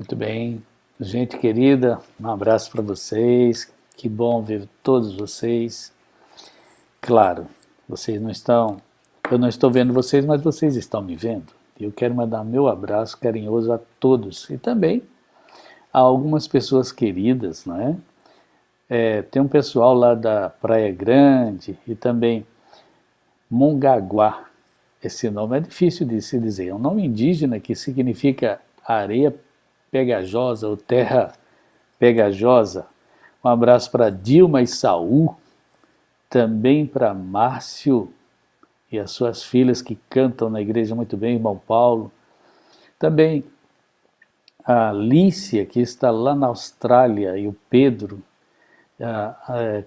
Muito bem, gente querida, um abraço para vocês, que bom ver todos vocês. Claro, vocês não estão, eu não estou vendo vocês, mas vocês estão me vendo. Eu quero mandar meu abraço carinhoso a todos e também a algumas pessoas queridas, não é? Tem um pessoal lá da Praia Grande e também Mongaguá. Esse nome é difícil de se dizer, é um nome indígena que significa areia pegajosa ou terra pegajosa. Um abraço para Dilma e Saul, também para Márcio e as suas filhas que cantam na igreja muito bem, irmão Paulo. Também a Alicia, que está lá na Austrália, e o Pedro.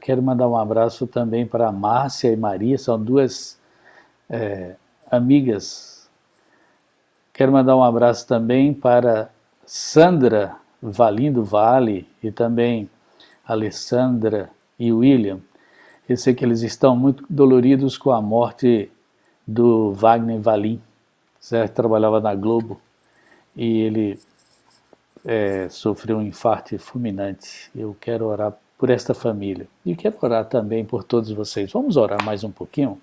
Quero mandar um abraço também para a Márcia e Maria, são duas amigas. Quero mandar um abraço também para Sandra Valim do Vale e também Alessandra e William. Eu sei que eles estão muito doloridos com a morte do Wagner Valim, certo? Trabalhava na Globo e ele sofreu um infarto fulminante. Eu quero orar por esta família e quero orar também por todos vocês. Vamos orar mais um pouquinho?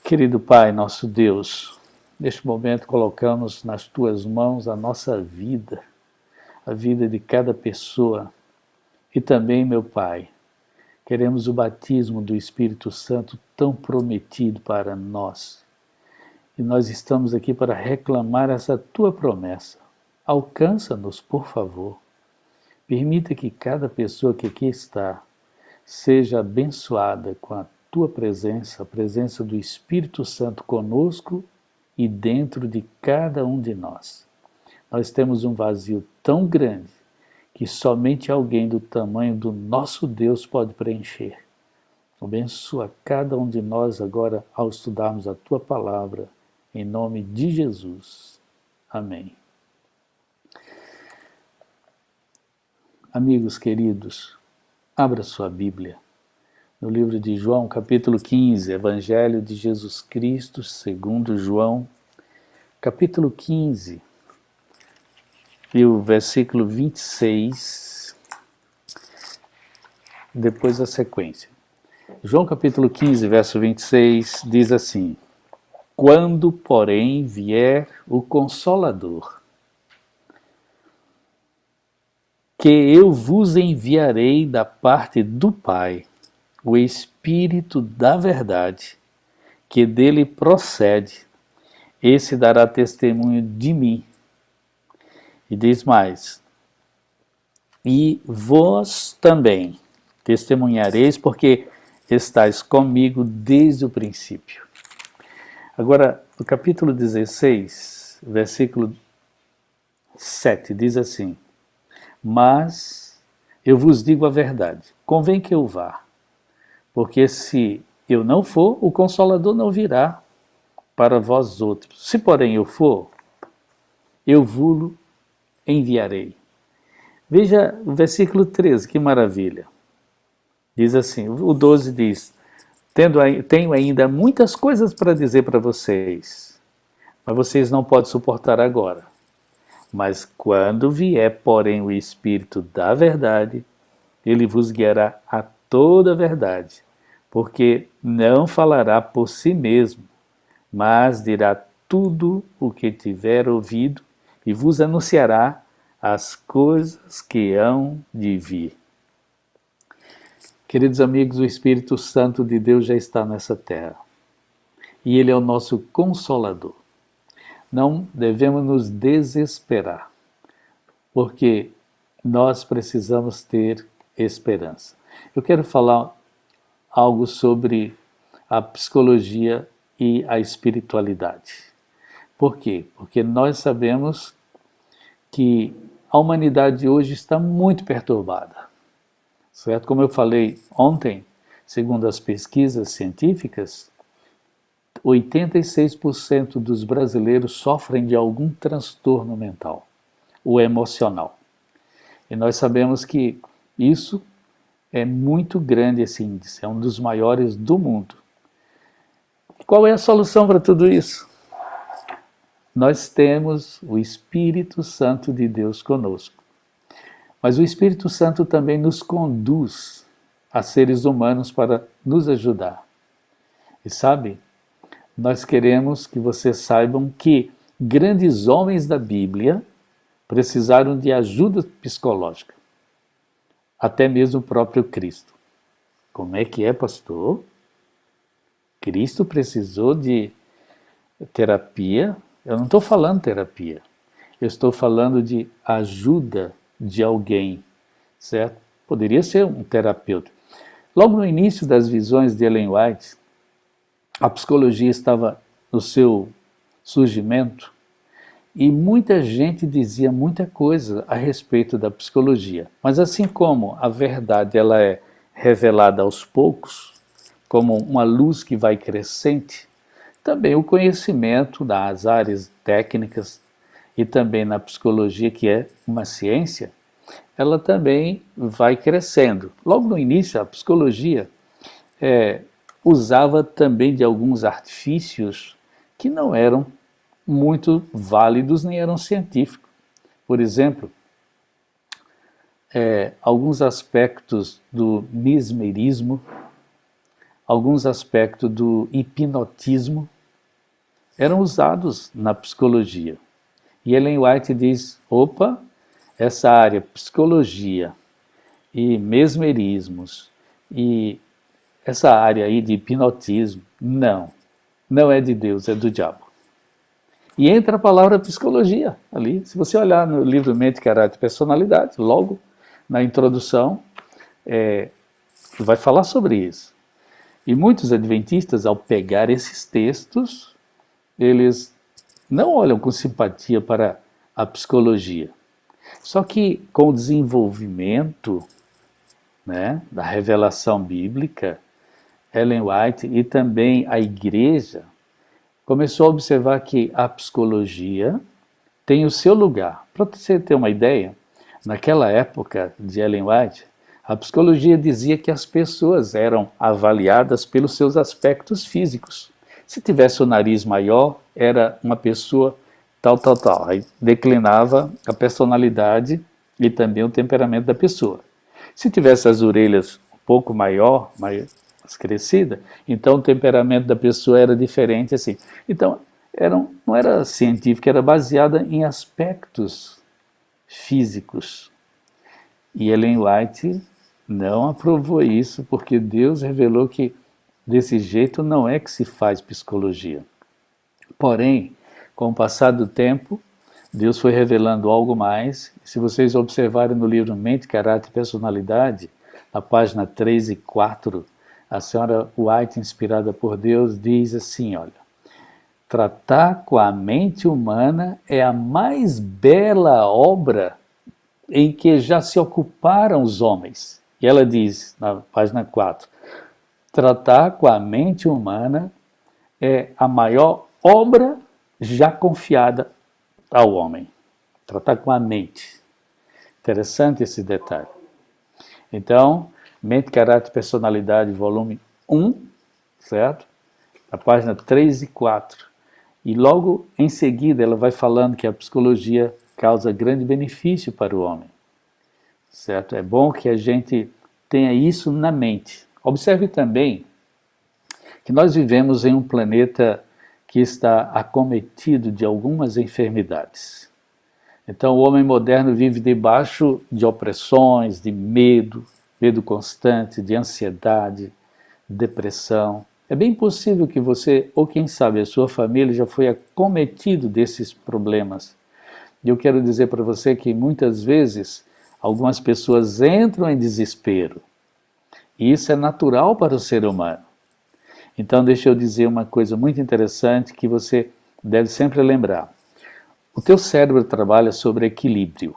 Querido Pai, nosso Deus, neste momento colocamos nas Tuas mãos a nossa vida, a vida de cada pessoa e também, meu Pai, queremos o batismo do Espírito Santo tão prometido para nós. E nós estamos aqui para reclamar essa Tua promessa. Alcança-nos, por favor. Permita que cada pessoa que aqui está seja abençoada com a Tua presença, a presença do Espírito Santo conosco e dentro de cada um de nós. Nós temos um vazio tão grande que somente alguém do tamanho do nosso Deus pode preencher. Abençoa cada um de nós agora ao estudarmos a Tua palavra, em nome de Jesus. Amém. Amigos queridos, abra sua Bíblia no livro de João, capítulo 15, Evangelho de Jesus Cristo, segundo João, capítulo 15, e o versículo 26, depois a sequência. João capítulo 15, verso 26, diz assim: Quando, porém, vier o Consolador, que eu vos enviarei da parte do Pai, o Espírito da verdade, que dele procede, esse dará testemunho de mim. E diz mais: E vós também testemunhareis, porque estáis comigo desde o princípio. Agora, no capítulo 16, versículo 7, diz assim: Mas eu vos digo a verdade, convém que eu vá, porque se eu não for, o Consolador não virá para vós outros. Se porém eu for, eu vos enviarei. Veja o versículo 13, que maravilha. Diz assim, o 12 diz: Tenho ainda muitas coisas para dizer para vocês, mas vocês não podem suportar agora. Mas quando vier, porém, o Espírito da verdade, ele vos guiará a toda a verdade, porque não falará por si mesmo, mas dirá tudo o que tiver ouvido e vos anunciará as coisas que hão de vir. Queridos amigos, o Espírito Santo de Deus já está nessa terra e ele é o nosso Consolador. Não devemos nos desesperar, porque nós precisamos ter esperança. Eu quero falar algo sobre a psicologia e a espiritualidade. Por quê? Porque nós sabemos que a humanidade hoje está muito perturbada, certo? Como eu falei ontem, segundo as pesquisas científicas, 86% dos brasileiros sofrem de algum transtorno mental ou emocional. E nós sabemos que isso é muito grande, esse índice, é um dos maiores do mundo. Qual é a solução para tudo isso? nós temos o Espírito Santo de Deus conosco. Mas o Espírito Santo também nos conduz a seres humanos para nos ajudar. E sabe, nós queremos que vocês saibam que grandes homens da Bíblia precisaram de ajuda psicológica. Até mesmo o próprio Cristo. Como é que é, pastor? Cristo precisou de terapia? Eu não estou falando terapia. Eu estou falando de ajuda de alguém, certo? Poderia ser um terapeuta. Logo no início das visões de Ellen White, a psicologia estava no seu surgimento e muita gente dizia muita coisa a respeito da psicologia. Mas assim como a verdade ela é revelada aos poucos, como uma luz que vai crescente, também o conhecimento das áreas técnicas e também na psicologia, que é uma ciência, ela também vai crescendo. Logo no início, a psicologia usava também de alguns artifícios que não eram muito válidos nem eram científicos. Por exemplo, alguns aspectos do mesmerismo, alguns aspectos do hipnotismo eram usados na psicologia. E Ellen White diz, opa, essa área, psicologia e mesmerismos, e essa área aí de hipnotismo, não é de Deus, é do diabo. E entra a palavra psicologia ali. Se você olhar no livro Mente, Caráter e Personalidade, logo na introdução, vai falar sobre isso. E muitos adventistas, ao pegar esses textos, eles não olham com simpatia para a psicologia. Só que com o desenvolvimento, né, da revelação bíblica, Ellen White e também a igreja começou a observar que a psicologia tem o seu lugar. Para você ter uma ideia, naquela época de Ellen White, a psicologia dizia que as pessoas eram avaliadas pelos seus aspectos físicos. Se tivesse o nariz maior, era uma pessoa tal. Aí declinava a personalidade e também o temperamento da pessoa. Se tivesse as orelhas um pouco maior, mais crescida, então o temperamento da pessoa era diferente assim. Então, não era científica, era baseada em aspectos físicos. E Ellen White não aprovou isso, porque Deus revelou que desse jeito não é que se faz psicologia. Porém, com o passar do tempo, Deus foi revelando algo mais. Se vocês observarem no livro Mente, Caráter e Personalidade, na página 3 e 4, a senhora White, inspirada por Deus, diz assim, olha, tratar com a mente humana é a mais bela obra em que já se ocuparam os homens. E ela diz, na página 4, tratar com a mente humana é a maior obra já confiada ao homem. Tratar com a mente. Interessante esse detalhe. Então, Mente, Caráter e Personalidade, volume 1, certo? A página 3 e 4. E logo em seguida ela vai falando que a psicologia causa grande benefício para o homem. Certo? É bom que a gente tenha isso na mente. Observe também que nós vivemos em um planeta que está acometido de algumas enfermidades. Então o homem moderno vive debaixo de opressões, de medo constante, de ansiedade, depressão. É bem possível que você, ou quem sabe a sua família, já foi acometido desses problemas. E eu quero dizer para você que muitas vezes algumas pessoas entram em desespero. E isso é natural para o ser humano. Então deixa eu dizer uma coisa muito interessante que você deve sempre lembrar. O teu cérebro trabalha sobre equilíbrio,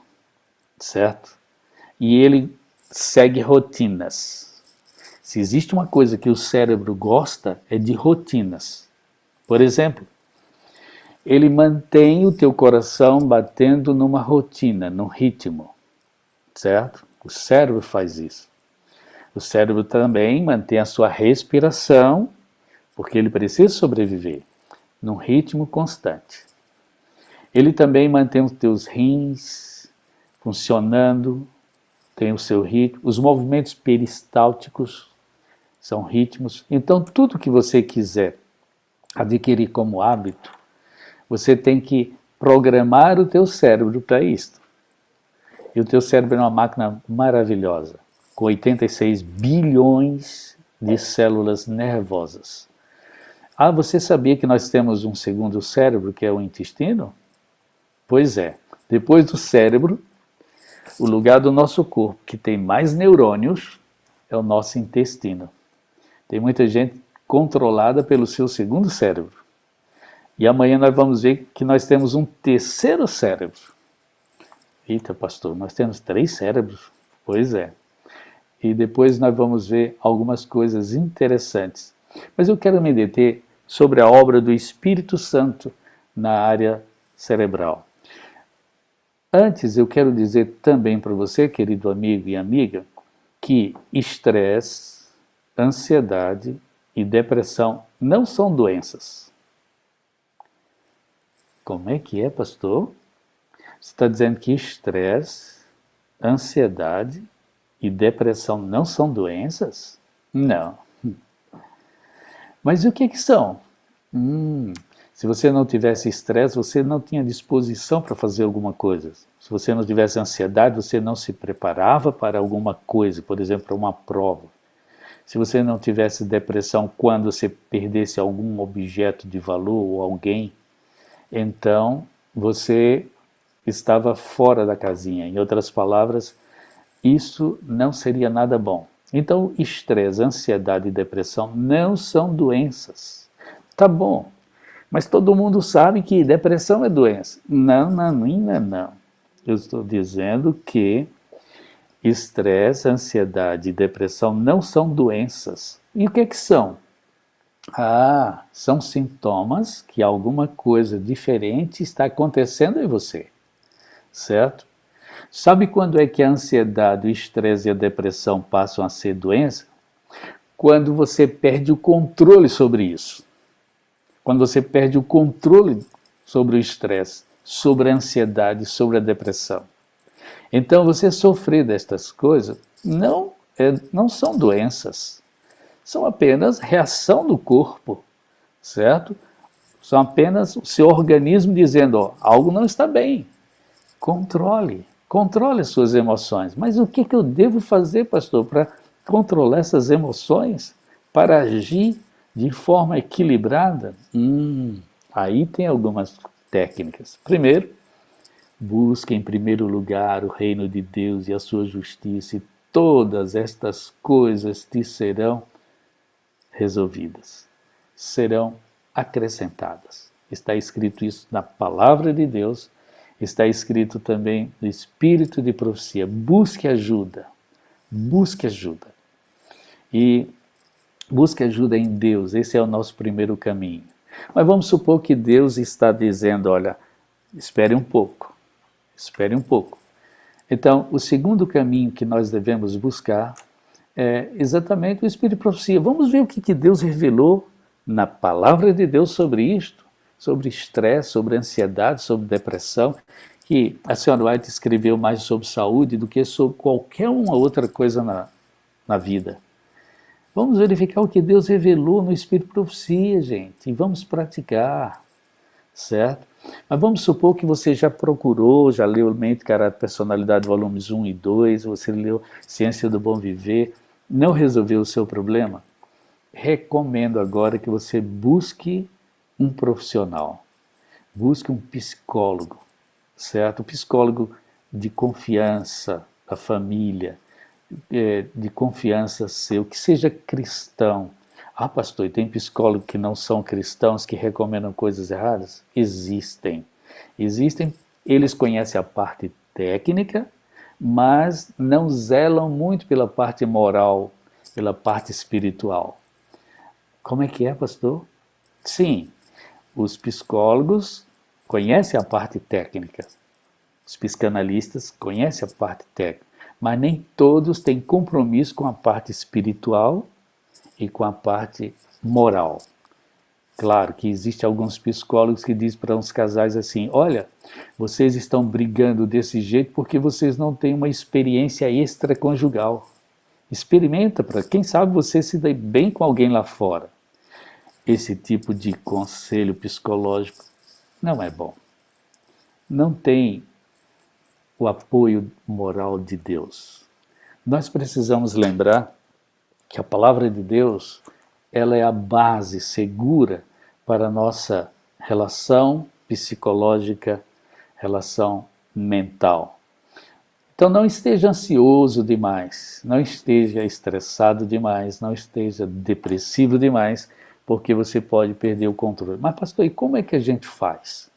certo? E ele segue rotinas. Se existe uma coisa que o cérebro gosta, é de rotinas. Por exemplo, ele mantém o teu coração batendo numa rotina, num ritmo, certo? O cérebro faz isso. O cérebro também mantém a sua respiração, porque ele precisa sobreviver, num ritmo constante. Ele também mantém os teus rins funcionando, tem o seu ritmo. Os movimentos peristálticos são ritmos. Então, tudo que você quiser adquirir como hábito, você tem que programar o teu cérebro para isso. E o teu cérebro é uma máquina maravilhosa, com 86 bilhões de células nervosas. Ah, você sabia que nós temos um segundo cérebro, que é o intestino? Pois é, depois do cérebro, o lugar do nosso corpo que tem mais neurônios é o nosso intestino. Tem muita gente controlada pelo seu segundo cérebro. E amanhã nós vamos ver que nós temos um terceiro cérebro. Eita, pastor, nós temos 3 cérebros? Pois é. E depois nós vamos ver algumas coisas interessantes. Mas eu quero me deter sobre a obra do Espírito Santo na área cerebral. Antes, eu quero dizer também para você, querido amigo e amiga, que estresse, ansiedade e depressão não são doenças. Como é que é, pastor? Você está dizendo que estresse, ansiedade e depressão não são doenças? Não. Mas o que são? Se você não tivesse estresse, você não tinha disposição para fazer alguma coisa. Se você não tivesse ansiedade, você não se preparava para alguma coisa, por exemplo, para uma prova. Se você não tivesse depressão quando você perdesse algum objeto de valor ou alguém, então você estava fora da casinha. Em outras palavras, isso não seria nada bom. Então, estresse, ansiedade e depressão não são doenças. Tá bom, mas todo mundo sabe que depressão é doença. Não, não. Eu estou dizendo que estresse, ansiedade e depressão não são doenças. E o que são? São sintomas que alguma coisa diferente está acontecendo em você, certo? Sabe quando é que a ansiedade, o estresse e a depressão passam a ser doença? Quando você perde o controle sobre isso. Quando você perde o controle sobre o estresse, sobre a ansiedade, sobre a depressão. Então, você sofrer destas coisas não são doenças. São apenas reação do corpo, certo? São apenas o seu organismo dizendo, algo não está bem. Controle as suas emoções. Mas o que eu devo fazer, pastor, para controlar essas emoções? Para agir de forma equilibrada? Aí tem algumas técnicas. Primeiro, busque em primeiro lugar o reino de Deus e a sua justiça, e todas estas coisas te serão resolvidas, serão acrescentadas. Está escrito isso na palavra de Deus, está escrito também no espírito de profecia. Busque ajuda. E busque ajuda em Deus, esse é o nosso primeiro caminho. Mas vamos supor que Deus está dizendo, olha, espere um pouco. Então, o segundo caminho que nós devemos buscar é exatamente o espírito de profecia. Vamos ver o que Deus revelou na palavra de Deus sobre isto, sobre estresse, sobre ansiedade, sobre depressão, que a senhora White escreveu mais sobre saúde do que sobre qualquer uma outra coisa na vida. Vamos verificar o que Deus revelou no espírito de profecia, gente, e vamos praticar, certo? Mas vamos supor que você já procurou, já leu Mente, Caráter e Personalidade, volumes 1 e 2, você leu Ciência do Bom Viver, não resolveu o seu problema? Recomendo agora que você busque um profissional, busque um psicólogo, certo? Um psicólogo de confiança da família, de confiança seu, que seja cristão. Pastor, e tem psicólogos que não são cristãos que recomendam coisas erradas? Existem, eles conhecem a parte técnica, mas não zelam muito pela parte moral, pela parte espiritual. Como é que é, pastor? Sim, os psicólogos conhecem a parte técnica, os psicanalistas conhecem a parte técnica, mas nem todos têm compromisso com a parte espiritual e com a parte moral. Claro que existe alguns psicólogos que dizem para uns casais assim, olha, vocês estão brigando desse jeito porque vocês não têm uma experiência extraconjugal. Experimenta, para quem sabe você se dê bem com alguém lá fora. Esse tipo de conselho psicológico não é bom. Não tem o apoio moral de Deus. Nós precisamos lembrar que a palavra de Deus, ela é a base segura para a nossa relação psicológica, relação mental. Então não esteja ansioso demais, não esteja estressado demais, não esteja depressivo demais, porque você pode perder o controle. Mas pastor, e como é que a gente faz?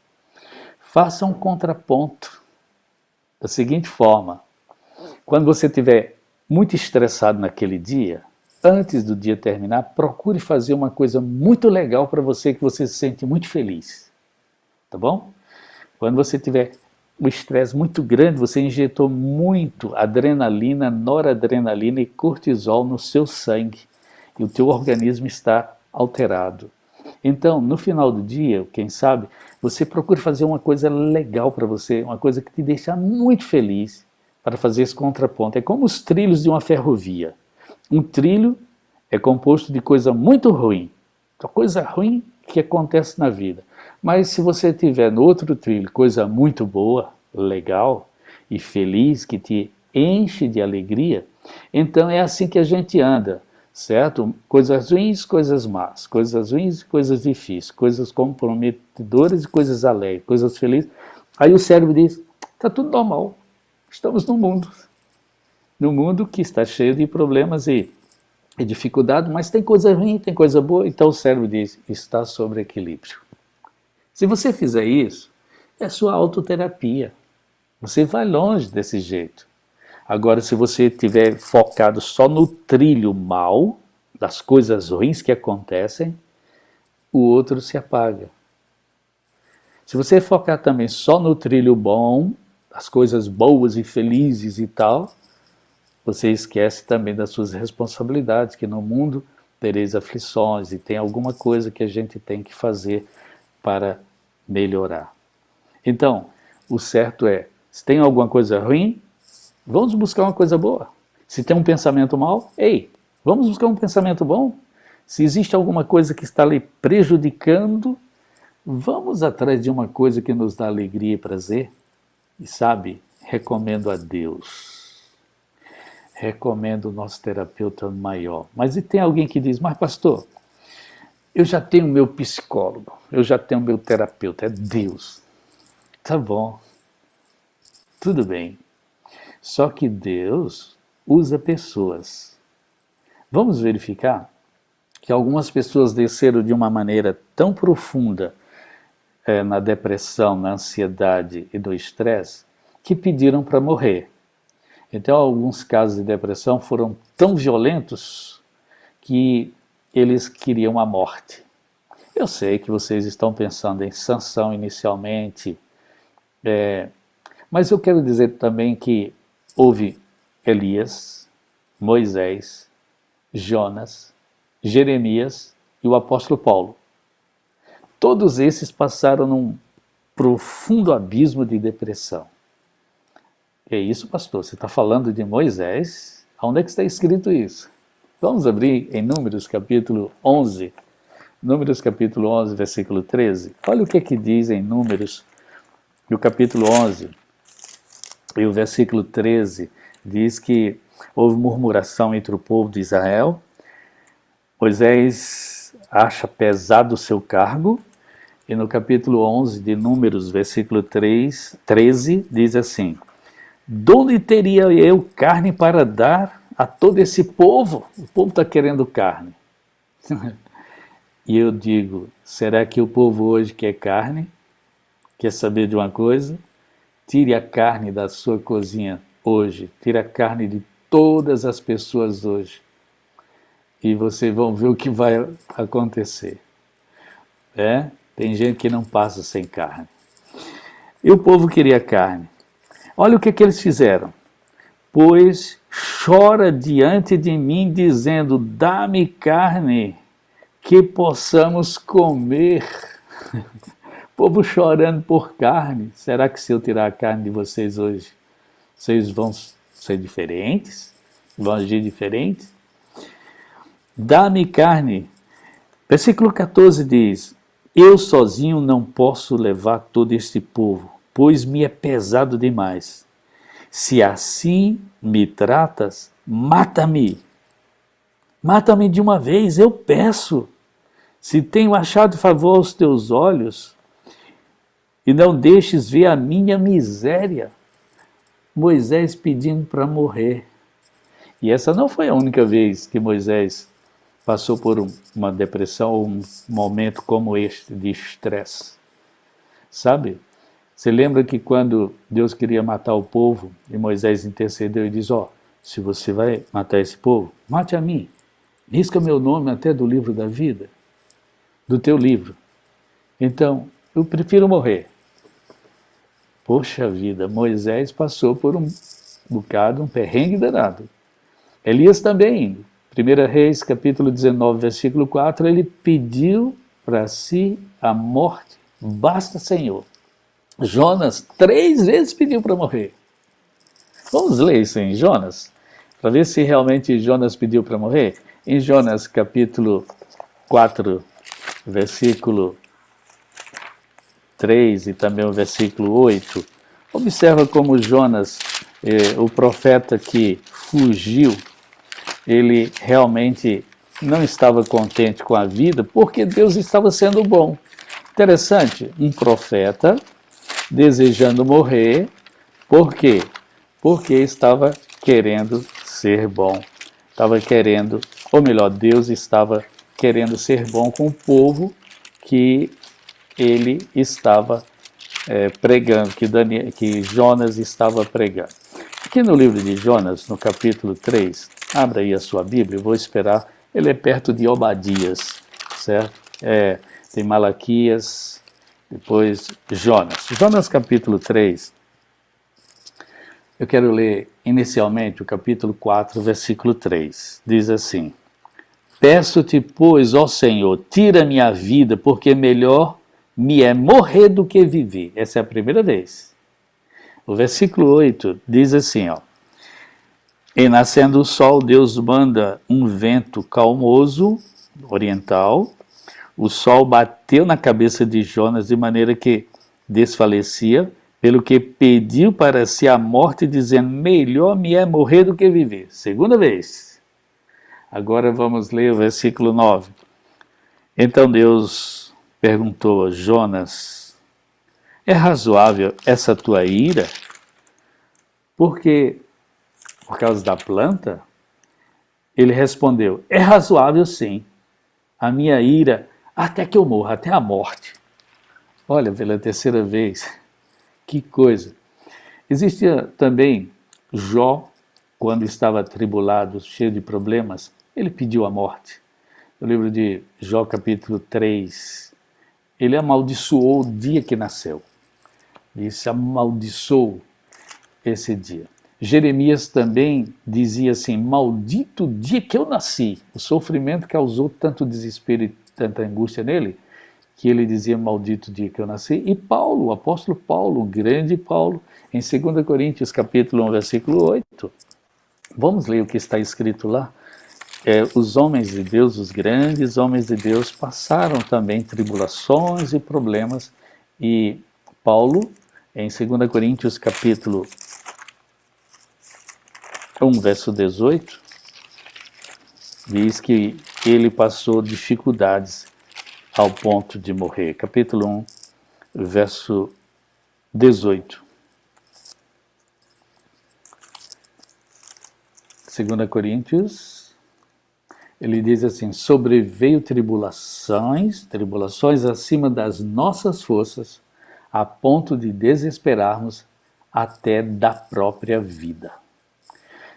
Faça um contraponto da seguinte forma: quando você estiver muito estressado naquele dia, antes do dia terminar, procure fazer uma coisa muito legal para você, que você se sente muito feliz. Tá bom? Quando você tiver um estresse muito grande, você injetou muito adrenalina, noradrenalina e cortisol no seu sangue, e o teu organismo está alterado. Então, no final do dia, quem sabe, você procura fazer uma coisa legal para você, uma coisa que te deixa muito feliz, para fazer esse contraponto. É como os trilhos de uma ferrovia. Um trilho é composto de coisa muito ruim, coisa ruim que acontece na vida. Mas se você tiver no outro trilho coisa muito boa, legal e feliz, que te enche de alegria, então é assim que a gente anda, certo? Coisas ruins, coisas más, coisas ruins, coisas difíceis, coisas comprometedoras e coisas alegres, coisas felizes. Aí o cérebro diz, está tudo normal, estamos num mundo que está cheio de problemas e dificuldade, mas tem coisa ruim, tem coisa boa, então o cérebro diz, está sobre equilíbrio. Se você fizer isso, é sua autoterapia. Você vai longe desse jeito. Agora, se você estiver focado só no trilho mal, das coisas ruins que acontecem, o outro se apaga. Se você focar também só no trilho bom, das coisas boas e felizes e tal, você esquece também das suas responsabilidades, que no mundo tereis aflições e tem alguma coisa que a gente tem que fazer para melhorar. Então, o certo é, se tem alguma coisa ruim, vamos buscar uma coisa boa. Se tem um pensamento mau, ei, vamos buscar um pensamento bom. Se existe alguma coisa que está ali prejudicando, vamos atrás de uma coisa que nos dá alegria e prazer. E sabe, recomendo a Deus. Recomendo o nosso terapeuta maior. Mas e tem alguém que diz, mas pastor, eu já tenho meu psicólogo, eu já tenho meu terapeuta, é Deus. Tá bom, tudo bem. Só que Deus usa pessoas. Vamos verificar que algumas pessoas desceram de uma maneira tão profunda na depressão, na ansiedade e no estresse, que pediram para morrer. Então, alguns casos de depressão foram tão violentos que eles queriam a morte. Eu sei que vocês estão pensando em Sansão inicialmente, mas eu quero dizer também que houve Elias, Moisés, Jonas, Jeremias e o apóstolo Paulo. Todos esses passaram num profundo abismo de depressão. É isso, pastor? Você está falando de Moisés? Onde é que está escrito isso? Vamos abrir em Números capítulo 11. Números capítulo 11, versículo 13. Olha o que diz em Números, no capítulo 11. E o versículo 13 diz que houve murmuração entre o povo de Israel. Moisés acha pesado o seu cargo. E no capítulo 11 de Números, versículo 13, diz assim: donde teria eu carne para dar a todo esse povo? O povo está querendo carne. E eu digo, será que o povo hoje quer carne? Quer saber de uma coisa? Tire a carne da sua cozinha hoje. Tire a carne de todas as pessoas hoje. E vocês vão ver o que vai acontecer. Tem gente que não passa sem carne. E o povo queria carne. Olha o que eles fizeram. Pois chora diante de mim, dizendo, dá-me carne, que possamos comer. Povo chorando por carne. Será que se eu tirar a carne de vocês hoje, vocês vão ser diferentes? Vão agir diferentes? Dá-me carne. Versículo 14 diz: eu sozinho não posso levar todo este povo, pois me é pesado demais. Se assim me tratas, mata-me. Mata-me de uma vez, eu peço. Se tenho achado favor aos teus olhos, e não deixes ver a minha miséria. Moisés pedindo para morrer. E essa não foi a única vez que Moisés passou por uma depressão ou um momento como este de estresse. Sabe? Você lembra que quando Deus queria matar o povo e Moisés intercedeu e diz: se você vai matar esse povo, mate a mim. Risca meu nome até do livro da vida, do teu livro. Então, eu prefiro morrer. Poxa vida, Moisés passou por um bocado, um perrengue danado. Elias também, 1 Reis, capítulo 19, versículo 4, ele pediu para si a morte. Basta, Senhor. Jonas 3 vezes pediu para morrer. Vamos ler isso em Jonas, para ver se realmente Jonas pediu para morrer. Em Jonas, capítulo 4, versículo 3 e também o versículo 8, observa como Jonas, o profeta que fugiu, ele realmente não estava contente com a vida, porque Deus estava sendo bom. Interessante, um profeta desejando morrer, por quê? Porque estava querendo ser bom, estava querendo, ou melhor, Deus estava querendo ser bom com o povo que ele estava pregando, que Jonas estava pregando. Aqui no livro de Jonas, no capítulo 3, abra aí a sua Bíblia, eu vou esperar, ele é perto de Obadias, certo? Tem Malaquias, depois Jonas. Jonas capítulo 3, eu quero ler inicialmente o capítulo 4, versículo 3. Diz assim: peço-te, pois, ó Senhor, tira minha vida, porque melhor me é morrer do que viver. Essa é a primeira vez. O versículo 8 diz assim, e nascendo o sol, Deus manda um vento calmoso, oriental. O sol bateu na cabeça de Jonas de maneira que desfalecia, pelo que pediu para si a morte, dizendo: melhor me é morrer do que viver. Segunda vez. Agora vamos ler o versículo 9. Então Deus perguntou a Jonas: é razoável essa tua ira? Porque, por causa da planta? Ele respondeu: é razoável sim, a minha ira até que eu morra, até a morte. Olha, pela terceira vez, que coisa. Existia também Jó, quando estava atribulado, cheio de problemas, ele pediu a morte. No livro de Jó, capítulo 3, ele amaldiçoou o dia que nasceu. Disse: amaldiçoou esse dia. Jeremias também dizia assim: maldito o dia que eu nasci. O sofrimento causou tanto desespero e tanta angústia nele, que ele dizia: maldito o dia que eu nasci. E Paulo, o apóstolo Paulo, o grande Paulo, em 2 Coríntios capítulo 1, versículo 8, vamos ler o que está escrito lá. Os homens de Deus, os grandes homens de Deus, passaram também tribulações e problemas, e Paulo, em 2 Coríntios capítulo 1, verso 18, diz que ele passou dificuldades ao ponto de morrer. Capítulo 1, verso 18. 2 Coríntios, ele diz assim: sobreveio tribulações acima das nossas forças, a ponto de desesperarmos até da própria vida.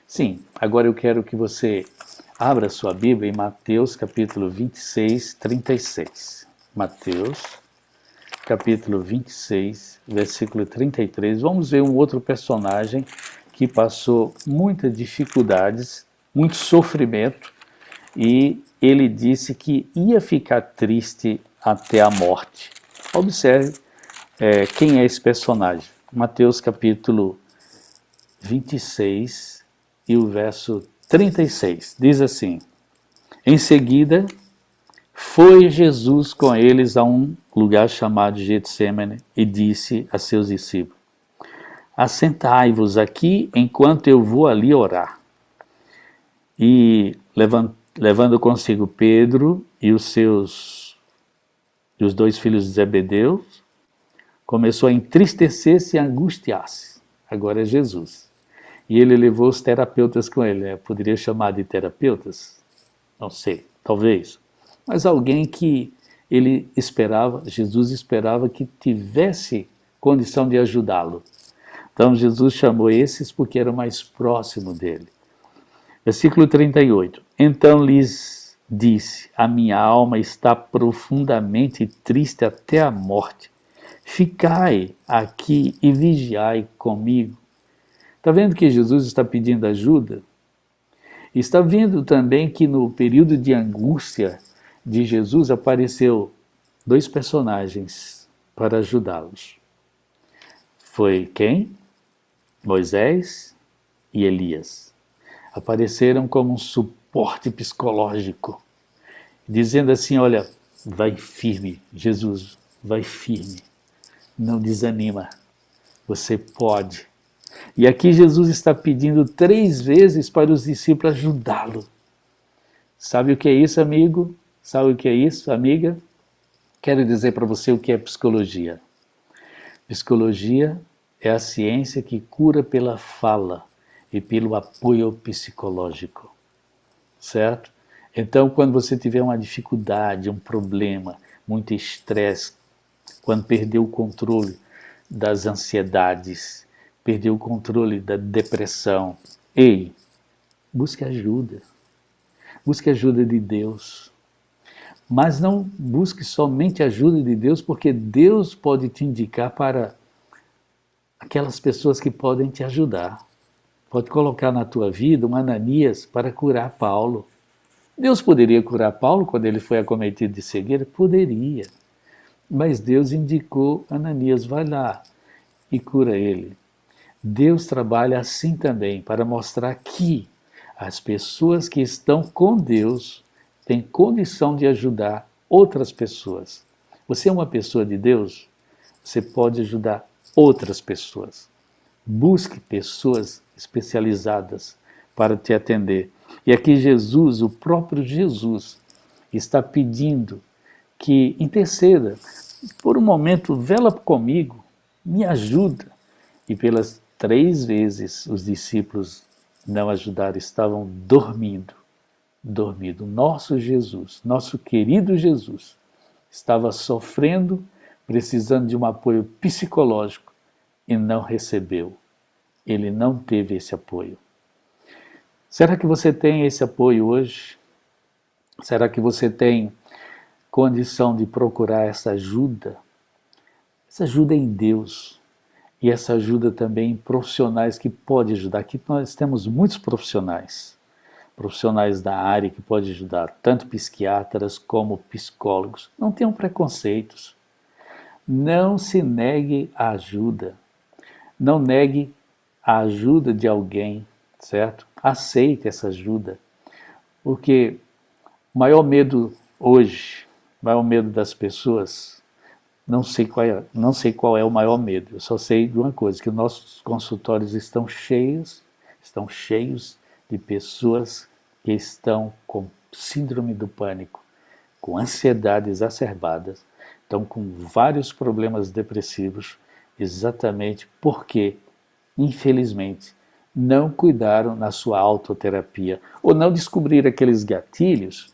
Sim, agora eu quero que você abra sua Bíblia em Mateus capítulo 26, 36. Mateus capítulo 26, versículo 33. Vamos ver um outro personagem que passou muitas dificuldades, muito sofrimento, e ele disse que ia ficar triste até a morte. Observe quem é esse personagem. Mateus capítulo 26 e o verso 36. Diz assim: em seguida, foi Jesus com eles a um lugar chamado Getsêmane e disse a seus discípulos: assentai-vos aqui enquanto eu vou ali orar. E levando consigo Pedro e os dois filhos de Zebedeu, começou a entristecer-se e angustiar-se. Agora é Jesus. E ele levou os terapeutas com ele. Poderia chamar de terapeutas? Não sei, talvez. Mas alguém que Jesus esperava que tivesse condição de ajudá-lo. Então Jesus chamou esses porque era mais próximo dele. Versículo 38. Então lhes disse: a minha alma está profundamente triste até a morte. Ficai aqui e vigiai comigo. Está vendo que Jesus está pedindo ajuda? Está vendo também que no período de angústia de Jesus apareceu dois personagens para ajudá-los. Foi quem? Moisés e Elias. Apareceram como um suporte psicológico, dizendo assim: olha, vai firme, Jesus, vai firme, não desanima, você pode. E aqui Jesus está pedindo 3 vezes para os discípulos ajudá-lo. Sabe o que é isso, amigo? Sabe o que é isso, amiga? Quero dizer para você o que é psicologia. Psicologia é a ciência que cura pela fala e pelo apoio psicológico, certo? Então, quando você tiver uma dificuldade, um problema, muito estresse, quando perdeu o controle das ansiedades, perdeu o controle da depressão, ei, busque ajuda. Busque ajuda de Deus. Mas não busque somente ajuda de Deus, porque Deus pode te indicar para aquelas pessoas que podem te ajudar. Pode colocar na tua vida um Ananias para curar Paulo. Deus poderia curar Paulo quando ele foi acometido de cegueira? Poderia. Mas Deus indicou Ananias, vai lá e cura ele. Deus trabalha assim também, para mostrar que as pessoas que estão com Deus têm condição de ajudar outras pessoas. Você é uma pessoa de Deus? Você pode ajudar outras pessoas. Busque pessoas especializadas para te atender. E aqui Jesus, o próprio Jesus, está pedindo que interceda. Por um momento, vela comigo, me ajuda. E pelas 3 vezes os discípulos não ajudaram, estavam dormindo. Nosso Jesus, nosso querido Jesus, estava sofrendo, precisando de um apoio psicológico e não recebeu. Ele não teve esse apoio. Será que você tem esse apoio hoje? Será que você tem condição de procurar essa ajuda? Essa ajuda é em Deus. E essa ajuda também em profissionais que podem ajudar. Aqui nós temos muitos profissionais da área que podem ajudar, tanto psiquiatras como psicólogos. Não tenham preconceitos. Não se negue a ajuda. Não negue a ajuda de alguém, certo? Aceite essa ajuda. Porque o maior medo hoje, o maior medo das pessoas, não sei qual é o maior medo. Eu só sei de uma coisa, que nossos consultórios estão cheios de pessoas que estão com síndrome do pânico, com ansiedade exacerbada, estão com vários problemas depressivos, exatamente porque, infelizmente, não cuidaram na sua autoterapia, ou não descobriram aqueles gatilhos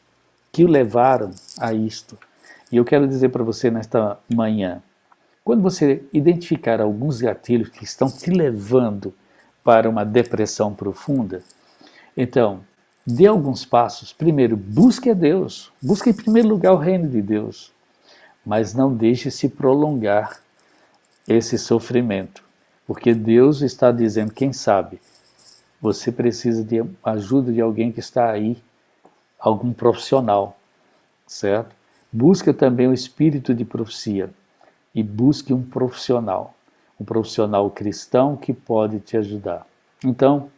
que o levaram a isto. E eu quero dizer para você nesta manhã, quando você identificar alguns gatilhos que estão te levando para uma depressão profunda, então, dê alguns passos. Primeiro, busque a Deus. Busque em primeiro lugar o reino de Deus. Mas não deixe se prolongar esse sofrimento. Porque Deus está dizendo, quem sabe, você precisa de ajuda de alguém que está aí algum profissional, certo? Busca também o espírito de profecia e busque um profissional cristão que pode te ajudar. Então,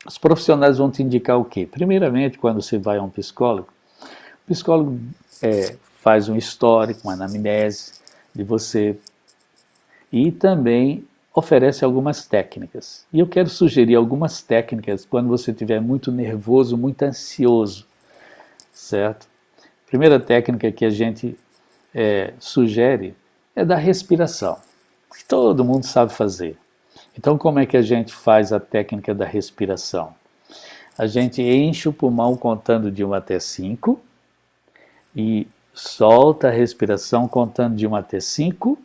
os profissionais vão te indicar o quê? Primeiramente, quando você vai a um psicólogo, o psicólogo faz um histórico, uma anamnese de você e também oferece algumas técnicas. E eu quero sugerir algumas técnicas quando você estiver muito nervoso, muito ansioso, certo? A primeira técnica que a gente sugere é da respiração, que todo mundo sabe fazer. Então, como é que a gente faz a técnica da respiração? A gente enche o pulmão contando de 1 até 5 e solta a respiração contando de 1 até 5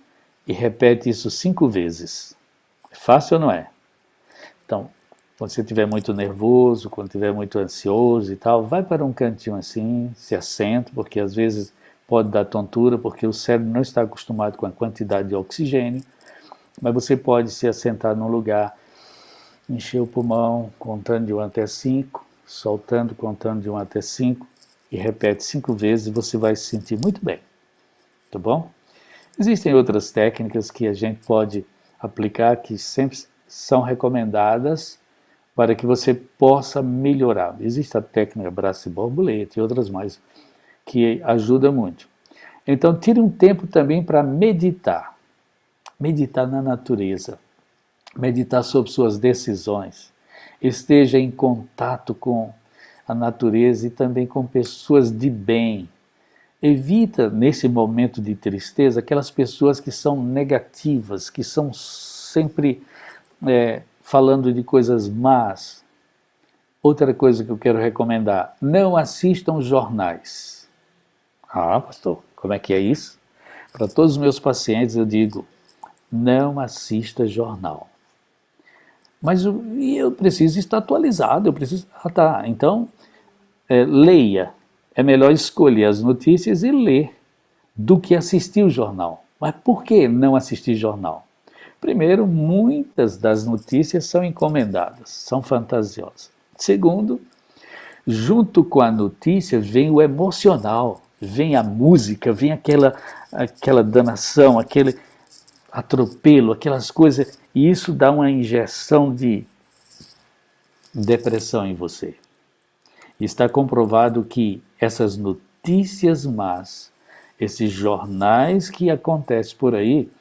e repete isso 5 vezes. É fácil ou não é? Então, quando você estiver muito nervoso, quando estiver muito ansioso e tal, vai para um cantinho assim, se assenta, porque às vezes pode dar tontura, porque o cérebro não está acostumado com a quantidade de oxigênio, mas você pode se assentar num lugar, encher o pulmão, contando de 1 até 5, soltando, contando de 1 até 5, e repete 5 vezes e você vai se sentir muito bem, tá bom? Existem outras técnicas que a gente pode aplicar que sempre são recomendadas para que você possa melhorar. Existe a técnica braço e borboleta e outras mais que ajudam muito. Então, tire um tempo também para meditar. Meditar na natureza. Meditar sobre suas decisões. Esteja em contato com a natureza e também com pessoas de bem. Evita, nesse momento de tristeza, aquelas pessoas que são negativas, que são sempre falando de coisas más. Outra coisa que eu quero recomendar, não assistam jornais. Ah, pastor, como é que é isso? Para todos os meus pacientes eu digo, não assista jornal. Mas eu preciso estar atualizado, eu preciso... Ah, tá, então leia. É melhor escolher as notícias e ler do que assistir o jornal. Mas por que não assistir jornal? Primeiro, muitas das notícias são encomendadas, são fantasiosas. Segundo, junto com a notícia vem o emocional, vem a música, vem aquela danação, aquele atropelo, aquelas coisas, e isso dá uma injeção de depressão em você. Está comprovado que essas notícias más, esses jornais que acontecem por aí,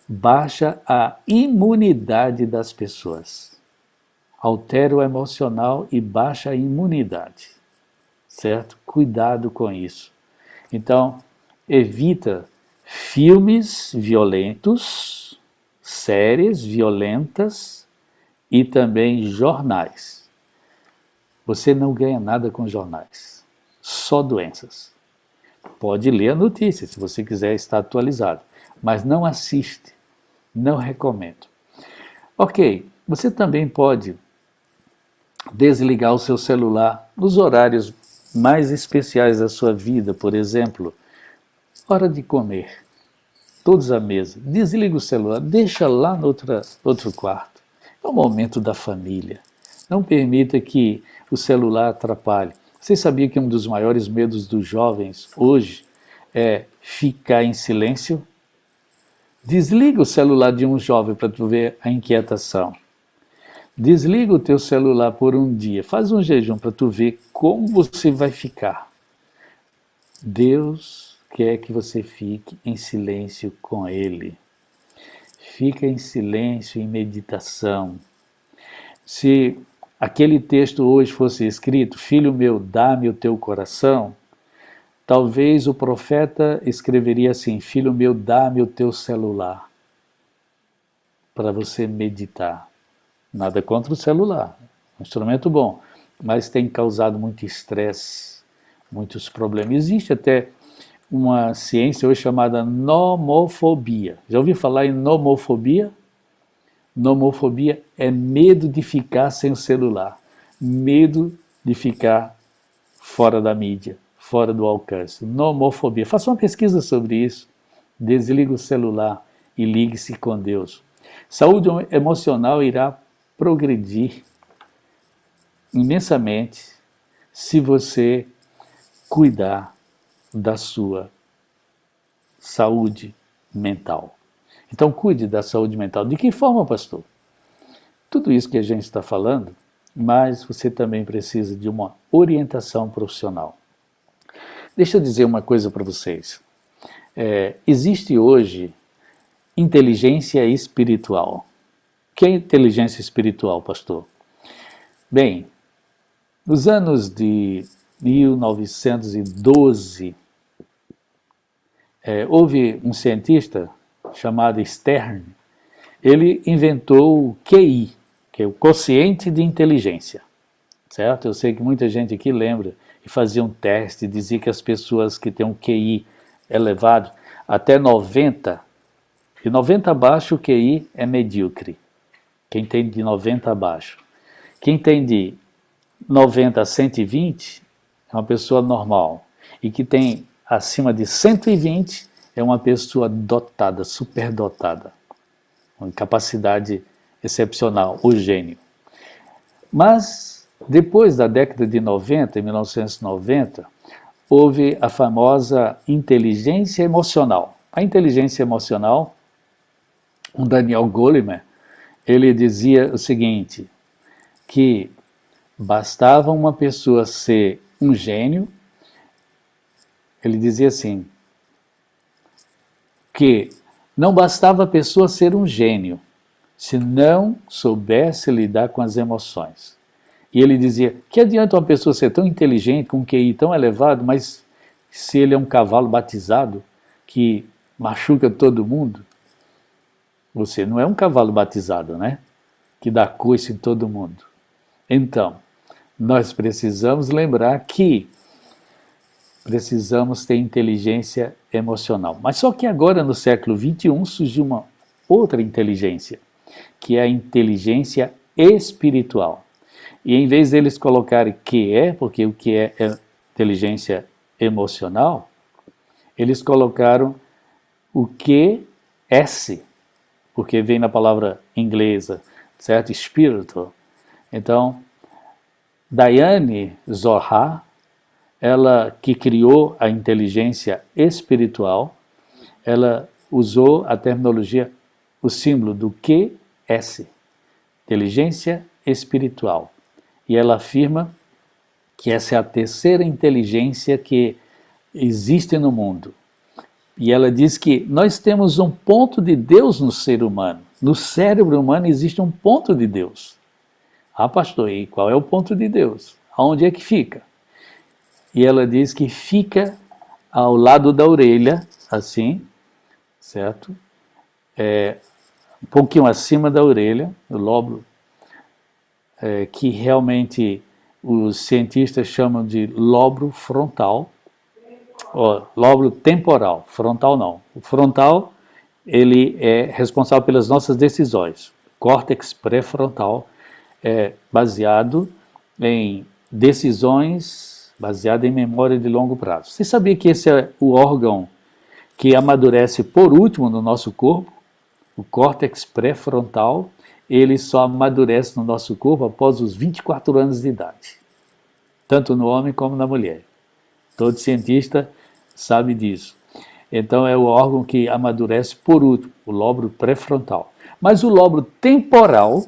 baixa a imunidade das pessoas. Altera o emocional e baixa a imunidade, certo? Cuidado com isso. Então, evita filmes violentos, séries violentas e também jornais. Você não ganha nada com jornais, só doenças. Pode ler a notícia se você quiser estar atualizado, mas não assiste, não recomendo. Ok, você também pode desligar o seu celular nos horários mais especiais da sua vida, por exemplo, hora de comer, todos à mesa, desliga o celular, deixa lá no outro quarto, é o momento da família, não permita que o celular atrapalhe. Você sabia que um dos maiores medos dos jovens hoje é ficar em silêncio? Desliga o celular de um jovem para tu ver a inquietação. Desliga o teu celular por um dia, faz um jejum para tu ver como você vai ficar. Deus quer que você fique em silêncio com Ele. Fica em silêncio, em meditação. Se aquele texto hoje fosse escrito, filho meu, dá-me o teu coração, talvez o profeta escreveria assim, filho meu, dá-me o teu celular, para você meditar. Nada contra o celular, um instrumento bom, mas tem causado muito estresse, muitos problemas. Existe até uma ciência hoje chamada nomofobia. Já ouviu falar em nomofobia? Nomofobia é medo de ficar sem o celular, medo de ficar fora da mídia, fora do alcance. Nomofobia. Faça uma pesquisa sobre isso. Desligue o celular e ligue-se com Deus. Saúde emocional irá progredir imensamente se você cuidar da sua saúde mental. Então, cuide da saúde mental. De que forma, pastor? Tudo isso que a gente está falando, mas você também precisa de uma orientação profissional. Deixa eu dizer uma coisa para vocês. Existe hoje inteligência espiritual. O que é inteligência espiritual, pastor? Bem, nos anos de 1912, houve um cientista chamado Stern. Ele inventou o QI, que é o quociente de inteligência, certo? Eu sei que muita gente aqui lembra e fazia um teste, dizia que as pessoas que têm um QI elevado, até 90, de 90 abaixo o QI é medíocre, quem tem de 90 abaixo. Quem tem de 90 a 120 é uma pessoa normal, e que tem acima de 120 é uma pessoa dotada, superdotada, com capacidade excepcional, o gênio. Mas, depois da década de 90, em 1990, houve a famosa inteligência emocional. A inteligência emocional, o Daniel Goleman, ele dizia o seguinte, que bastava uma pessoa ser um gênio, ele dizia assim, que não bastava a pessoa ser um gênio, se não soubesse lidar com as emoções. E ele dizia, que adianta uma pessoa ser tão inteligente, com um QI tão elevado, mas se ele é um cavalo batizado, que machuca todo mundo, você não é um cavalo batizado, né? Que dá coice em todo mundo. Então, nós precisamos lembrar que precisamos ter inteligência emocional. Mas só que agora, no século XXI, surgiu uma outra inteligência, que é a inteligência espiritual. E em vez deles colocarem porque o que é inteligência emocional, eles colocaram o QS, porque vem na palavra inglesa, certo? Spiritual. Então, Diane Zohar, ela que criou a inteligência espiritual, ela usou a terminologia, o símbolo do QS, inteligência espiritual. E ela afirma que essa é a terceira inteligência que existe no mundo. E ela diz que nós temos um ponto de Deus no ser humano. No cérebro humano existe um ponto de Deus. Ah, pastor, e qual é o ponto de Deus? Aonde é que fica? E ela diz que fica ao lado da orelha, assim, certo? Um pouquinho acima da orelha, o lóbulo, que realmente os cientistas chamam de lóbulo frontal, lóbulo temporal, frontal não. O frontal, ele é responsável pelas nossas decisões. O córtex pré-frontal é baseado em decisões, baseado em memória de longo prazo. Você sabia que esse é o órgão que amadurece por último no nosso corpo? O córtex pré-frontal, ele só amadurece no nosso corpo após os 24 anos de idade, tanto no homem como na mulher. Todo cientista sabe disso. Então é o órgão que amadurece por último, o lóbulo pré-frontal. Mas o lóbulo temporal,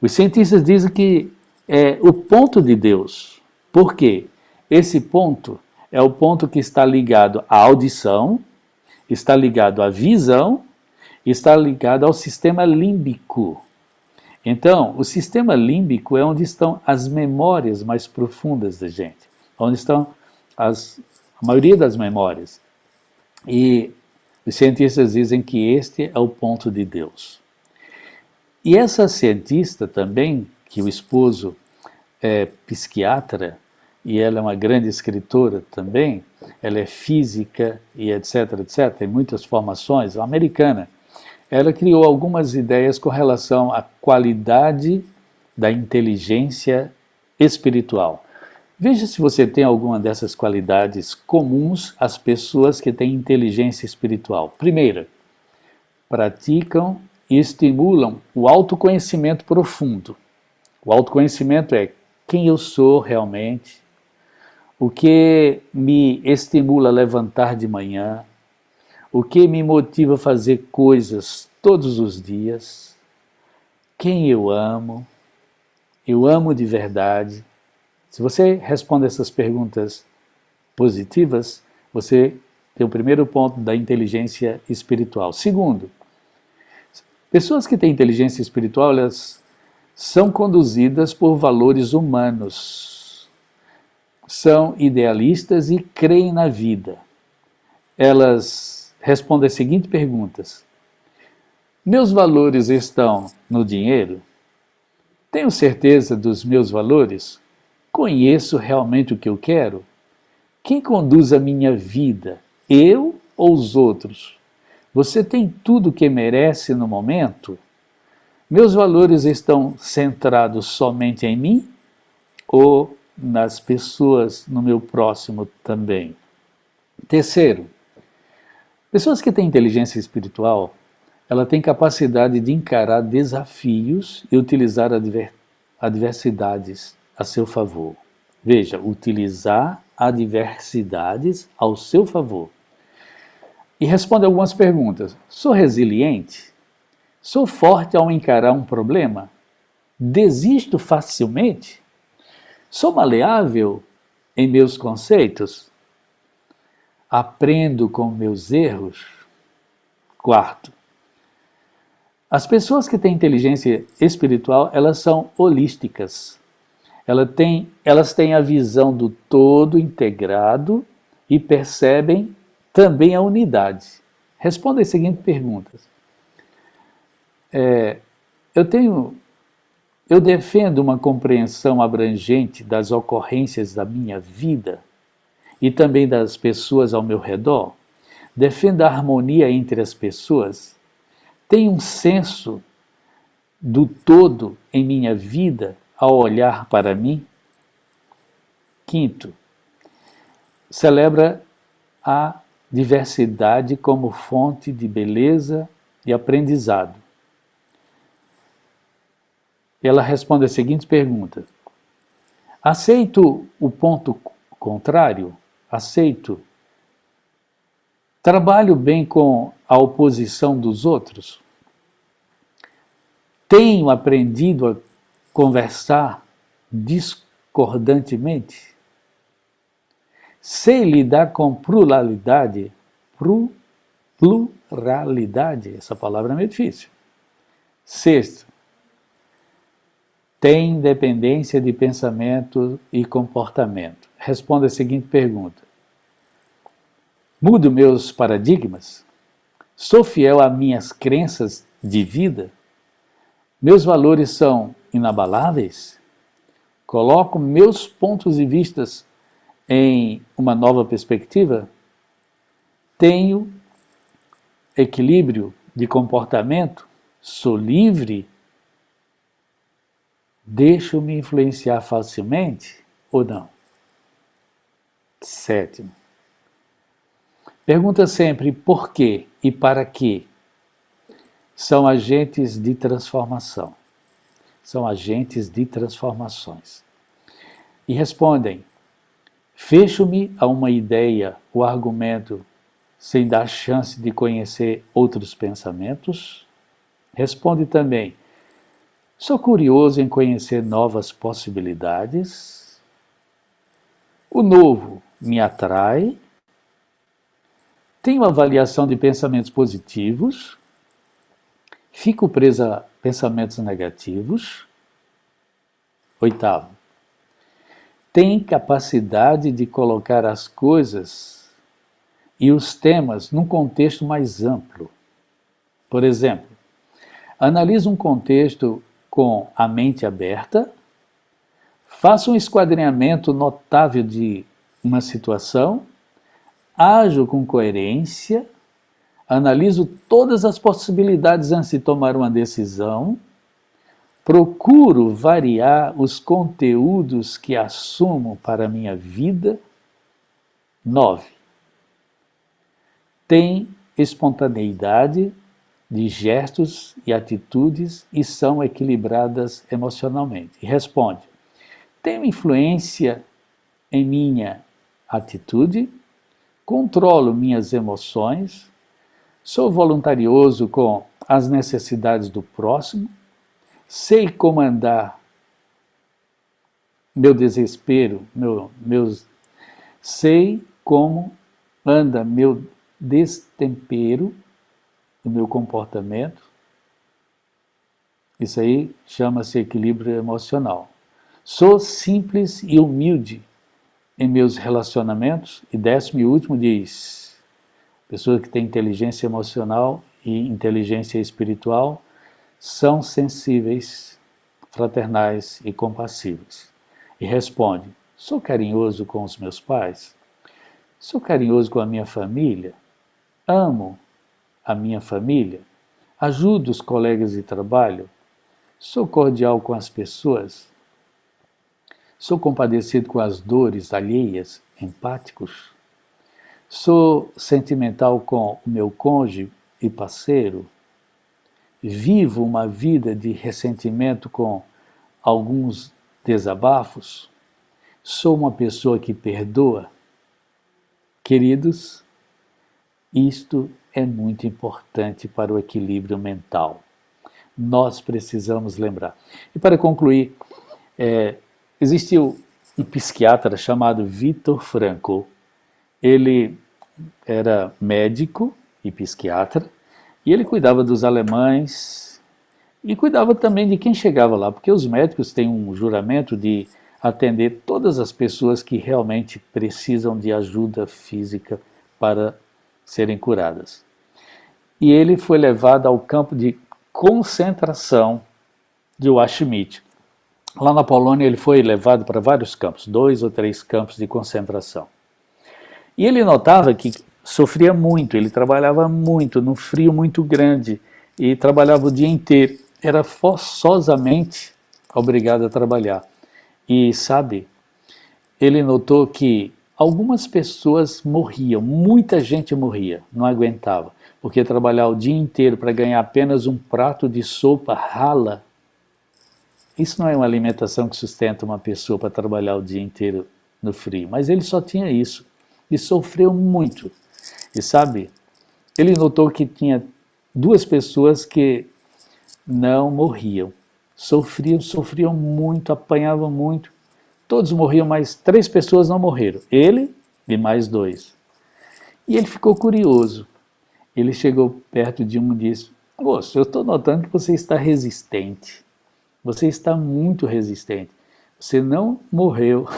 os cientistas dizem que é o ponto de Deus. Por quê? Esse ponto é o ponto que está ligado à audição, está ligado à visão, está ligado ao sistema límbico. Então, o sistema límbico é onde estão as memórias mais profundas da gente, onde estão a maioria das memórias. E os cientistas dizem que este é o ponto de Deus. E essa cientista também, que o esposo é psiquiatra, e ela é uma grande escritora também, ela é física e etc, etc, tem muitas formações, americana. Ela criou algumas ideias com relação à qualidade da inteligência espiritual. Veja se você tem alguma dessas qualidades comuns às pessoas que têm inteligência espiritual. Primeira, praticam e estimulam o autoconhecimento profundo. O autoconhecimento é quem eu sou realmente, O que me estimula a levantar de manhã? O que me motiva a fazer coisas todos os dias? Quem eu amo? Eu amo de verdade? Se você responde essas perguntas positivas, você tem o primeiro ponto da inteligência espiritual. Segundo, pessoas que têm inteligência espiritual, elas são conduzidas por valores humanos, são idealistas e creem na vida. Elas respondem as seguintes perguntas: meus valores estão no dinheiro? Tenho certeza dos meus valores? Conheço realmente o que eu quero? Quem conduz a minha vida? Eu ou os outros? Você tem tudo o que merece no momento? Meus valores estão centrados somente em mim ou nas pessoas no meu próximo também? Terceiro, pessoas que têm inteligência espiritual, ela tem capacidade de encarar desafios e utilizar adversidades a seu favor. Veja, utilizar adversidades ao seu favor. E responde algumas perguntas. Sou resiliente? Sou forte ao encarar um problema? Desisto facilmente? Sou maleável em meus conceitos? Aprendo com meus erros? Quarto, as pessoas que têm inteligência espiritual, elas são holísticas. Elas têm a visão do todo integrado e percebem também a unidade. Responda as seguintes perguntas. Eu defendo uma compreensão abrangente das ocorrências da minha vida e também das pessoas ao meu redor. Defendo a harmonia entre as pessoas. Tenho um senso do todo em minha vida ao olhar para mim. Quinto, celebra a diversidade como fonte de beleza e aprendizado. Ela responde as seguintes perguntas. Aceito o ponto contrário? Aceito. Trabalho bem com a oposição dos outros? Tenho aprendido a conversar discordantemente? Sei lidar com pluralidade? Pluralidade, essa palavra é meio difícil. Sexto, tem independência de pensamento e comportamento. Responda a seguinte pergunta. Mudo meus paradigmas? Sou fiel a minhas crenças de vida? Meus valores são inabaláveis? Coloco meus pontos de vista em uma nova perspectiva? Tenho equilíbrio de comportamento? Sou livre? Deixo-me influenciar facilmente ou não? Sétimo, pergunta sempre por quê e para quê. São agentes de transformação. São agentes de transformações. E respondem, fecho-me a uma ideia, o argumento, sem dar chance de conhecer outros pensamentos? Responde também, sou curioso em conhecer novas possibilidades? O novo me atrai? Tenho avaliação de pensamentos positivos? Fico preso a pensamentos negativos? Oitavo, tem capacidade de colocar as coisas e os temas num contexto mais amplo. Por exemplo, analisa um contexto com a mente aberta, faça um esquadrinhamento notável de uma situação, ajo com coerência, analiso todas as possibilidades antes de tomar uma decisão, procuro variar os conteúdos que assumo para a minha vida. 9. Tem espontaneidade de gestos e atitudes e são equilibradas emocionalmente. E responde, tenho influência em minha atitude, controlo minhas emoções, sou voluntarioso com as necessidades do próximo, sei comandar meu desespero, sei como anda meu destempero, o meu comportamento. Isso aí chama-se equilíbrio emocional. Sou simples e humilde em meus relacionamentos. E 10º e último diz, pessoas que têm inteligência emocional e inteligência espiritual são sensíveis, fraternais e compassivos. E responde, sou carinhoso com os meus pais? Sou carinhoso com a minha família? Amo a minha família? Ajudo os colegas de trabalho? Sou cordial com as pessoas? Sou compadecido com as dores alheias, empáticos? Sou sentimental com o meu cônjuge e parceiro? Vivo uma vida de ressentimento com alguns desabafos? Sou uma pessoa que perdoa? Queridos, isto é muito importante para o equilíbrio mental. Nós precisamos lembrar. E para concluir, existiu um psiquiatra chamado Viktor Frankl. Ele era médico e psiquiatra, e ele cuidava dos alemães e cuidava também de quem chegava lá, porque os médicos têm um juramento de atender todas as pessoas que realmente precisam de ajuda física para serem curadas. E ele foi levado ao campo de concentração de Auschwitz. Lá na Polônia ele foi levado para vários campos, 2 ou 3 campos de concentração. E ele notava que sofria muito, ele trabalhava muito, num frio muito grande, e trabalhava o dia inteiro. Era forçosamente obrigado a trabalhar. E sabe, ele notou que algumas pessoas morriam, muita gente morria, não aguentava, porque trabalhar o dia inteiro para ganhar apenas um prato de sopa rala, isso não é uma alimentação que sustenta uma pessoa para trabalhar o dia inteiro no frio, mas ele só tinha isso e sofreu muito. E sabe, ele notou que tinha 2 pessoas que não morriam, sofriam muito, apanhavam muito, todos morriam, mas 3 pessoas não morreram, ele e mais 2. E ele ficou curioso, ele chegou perto de um e disse, moço, eu estou notando que você está resistente, você está muito resistente, você não morreu,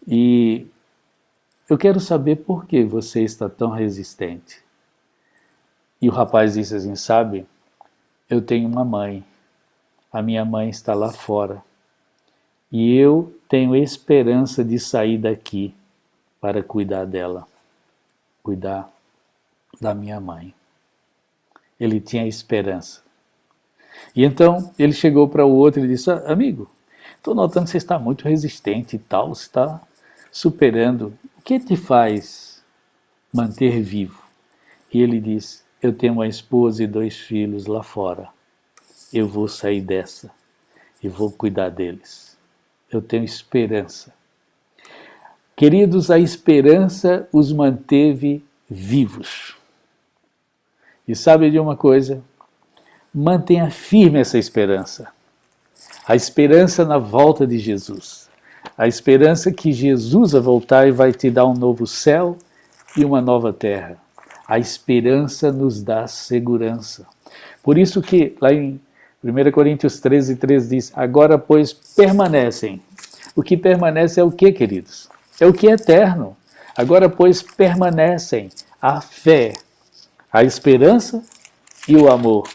e eu quero saber por que você está tão resistente. E o rapaz disse assim, sabe, eu tenho uma mãe, a minha mãe está lá fora, e eu tenho esperança de sair daqui para cuidar dela, cuidar da minha mãe. Ele tinha esperança. E então ele chegou para o outro e disse, amigo, estou notando que você está muito resistente e tal, você está superando. O que te faz manter vivo? E ele disse, eu tenho uma esposa e 2 filhos lá fora. Eu vou sair dessa e vou cuidar deles. Eu tenho esperança. Queridos, a esperança os manteve vivos. E sabe de uma coisa? Mantenha firme essa esperança. A esperança na volta de Jesus. A esperança que Jesus vai voltar e vai te dar um novo céu e uma nova terra. A esperança nos dá segurança. Por isso que lá em 1 Coríntios 13:3 diz, agora pois permanecem. O que permanece é o que, queridos? É o que é eterno. Agora pois permanecem a fé, a esperança e o amor.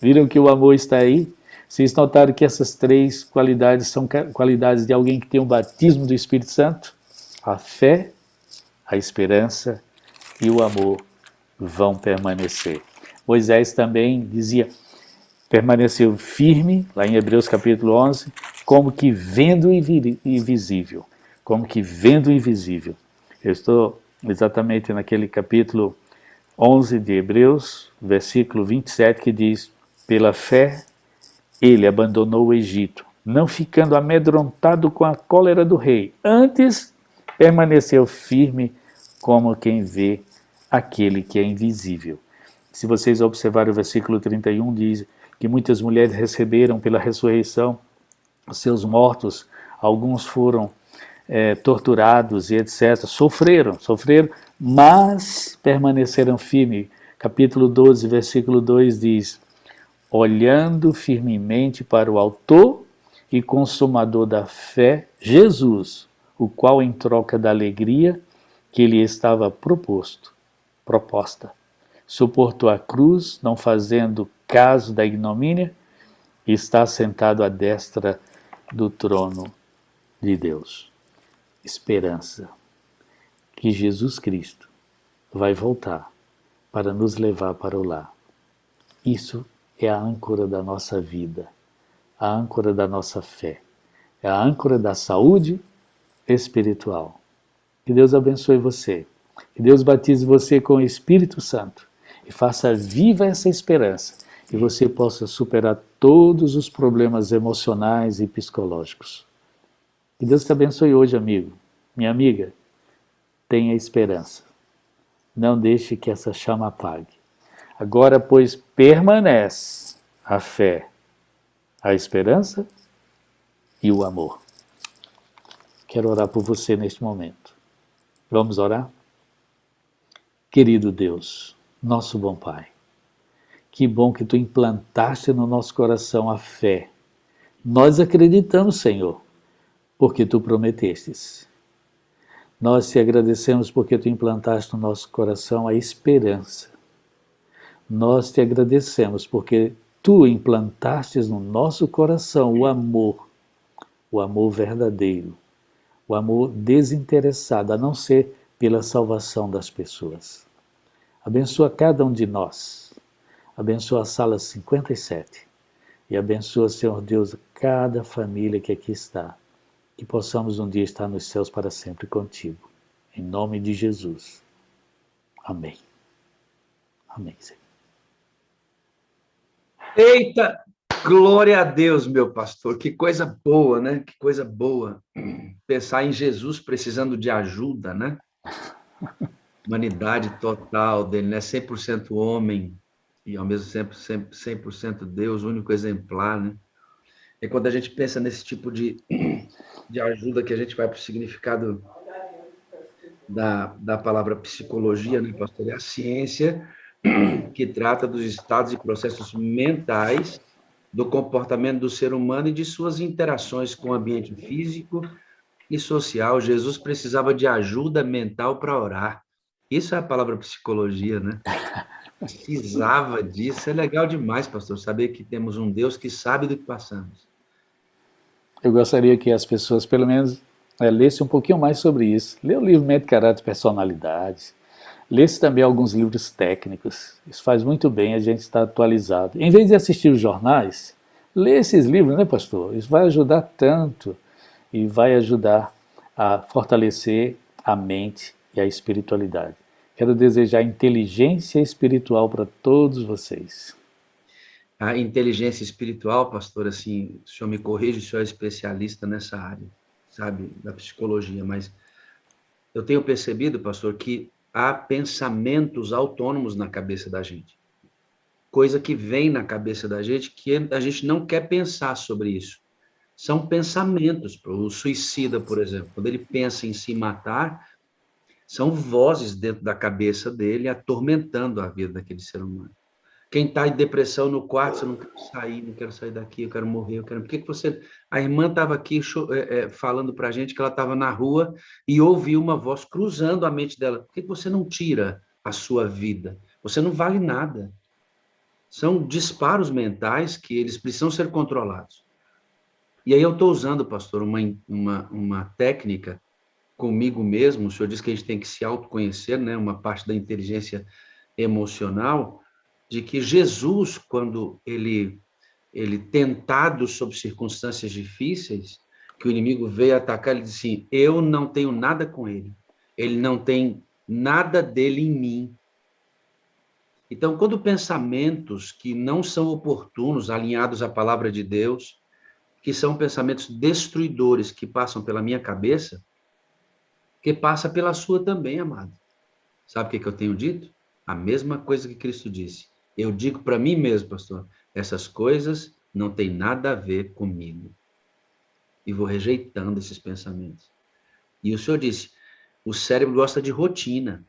Viram que o amor está aí? Vocês notaram que essas 3 qualidades são qualidades de alguém que tem o batismo do Espírito Santo? A fé, a esperança e o amor vão permanecer. Moisés também dizia, permaneceu firme, lá em Hebreus capítulo 11, como que vendo invisível. Como que vendo invisível. Eu estou exatamente naquele capítulo 11 de Hebreus, versículo 27, que diz, pela fé ele abandonou o Egito, não ficando amedrontado com a cólera do rei. Antes, permaneceu firme como quem vê aquele que é invisível. Se vocês observarem o versículo 31, diz que muitas mulheres receberam pela ressurreição os seus mortos, alguns foram torturados e etc. Sofreram, mas permaneceram firmes. Capítulo 12, versículo 2 diz: olhando firmemente para o autor e consumador da fé, Jesus, o qual em troca da alegria que lhe estava proposta, suportou a cruz, não fazendo caso da ignomínia, e está sentado à destra do trono de Deus. Esperança que Jesus Cristo vai voltar para nos levar para o lar. Isso é a âncora da nossa vida, a âncora da nossa fé, é a âncora da saúde espiritual. Que Deus abençoe você, que Deus batize você com o Espírito Santo e faça viva essa esperança e você possa superar todos os problemas emocionais e psicológicos. Que Deus te abençoe hoje, amigo. Minha amiga, tenha esperança. Não deixe que essa chama apague. Agora, pois, permanece a fé, a esperança e o amor. Quero orar por você neste momento. Vamos orar? Querido Deus, nosso bom Pai, que bom que Tu implantaste no nosso coração a fé. Nós acreditamos, Senhor, porque Tu prometestes. Nós te agradecemos porque Tu implantaste no nosso coração a esperança. Nós te agradecemos porque Tu implantastes no nosso coração o amor verdadeiro, o amor desinteressado, a não ser pela salvação das pessoas. Abençoa cada um de nós, abençoa a sala 57 e abençoa, Senhor Deus, cada família que aqui está, que possamos um dia estar nos céus para sempre contigo. Em nome de Jesus. Amém. Amém, Senhor. Eita, glória a Deus, meu pastor. Que coisa boa, né? Que coisa boa. Pensar em Jesus precisando de ajuda, né? Humanidade total dele, né? 100% homem e ao mesmo tempo 100% Deus, único exemplar, né? E quando a gente pensa nesse tipo de ajuda, que a gente vai para o significado da palavra psicologia, né, pastor? É a ciência que trata dos estados e processos mentais do comportamento do ser humano e de suas interações com o ambiente físico e social. Jesus precisava de ajuda mental para orar. Isso é a palavra psicologia, né? Precisava disso. É legal demais, pastor, saber que temos um Deus que sabe do que passamos. Eu gostaria que as pessoas, pelo menos, lessem um pouquinho mais sobre isso. Lê o livro Mente, Caráter e Personalidade. Lê-se também alguns livros técnicos. Isso faz muito bem a gente estar atualizado. Em vez de assistir os jornais, lê esses livros, né, pastor? Isso vai ajudar tanto e vai ajudar a fortalecer a mente e a espiritualidade. Quero desejar inteligência espiritual para todos vocês. A inteligência espiritual, pastor, assim, o senhor me corrige, o senhor é especialista nessa área, sabe, da psicologia, mas eu tenho percebido, pastor, que há pensamentos autônomos na cabeça da gente. Coisa que vem na cabeça da gente que a gente não quer pensar sobre isso. São pensamentos. O suicida, por exemplo, quando ele pensa em se matar, são vozes dentro da cabeça dele atormentando a vida daquele ser humano. Quem está em depressão no quarto, eu não quero sair daqui, eu quero morrer, eu quero... Por que você... A irmã estava aqui falando para a gente que ela estava na rua e ouviu uma voz cruzando a mente dela. Por que você não tira a sua vida? Você não vale nada. São disparos mentais que eles precisam ser controlados. E aí eu estou usando, pastor, uma técnica comigo mesmo. O senhor diz que a gente tem que se autoconhecer, né? Uma parte da inteligência emocional, de que Jesus, quando ele tentado sob circunstâncias difíceis, que o inimigo veio atacar, ele disse assim, eu não tenho nada com ele não tem nada dele em mim. Então, quando pensamentos que não são oportunos, alinhados à palavra de Deus, que são pensamentos destruidores que passam pela minha cabeça, que passa pela sua também, amado. Sabe o que eu tenho dito? A mesma coisa que Cristo disse. Eu digo para mim mesmo, pastor, essas coisas não têm nada a ver comigo. E vou rejeitando esses pensamentos. E o Senhor disse, o cérebro gosta de rotina.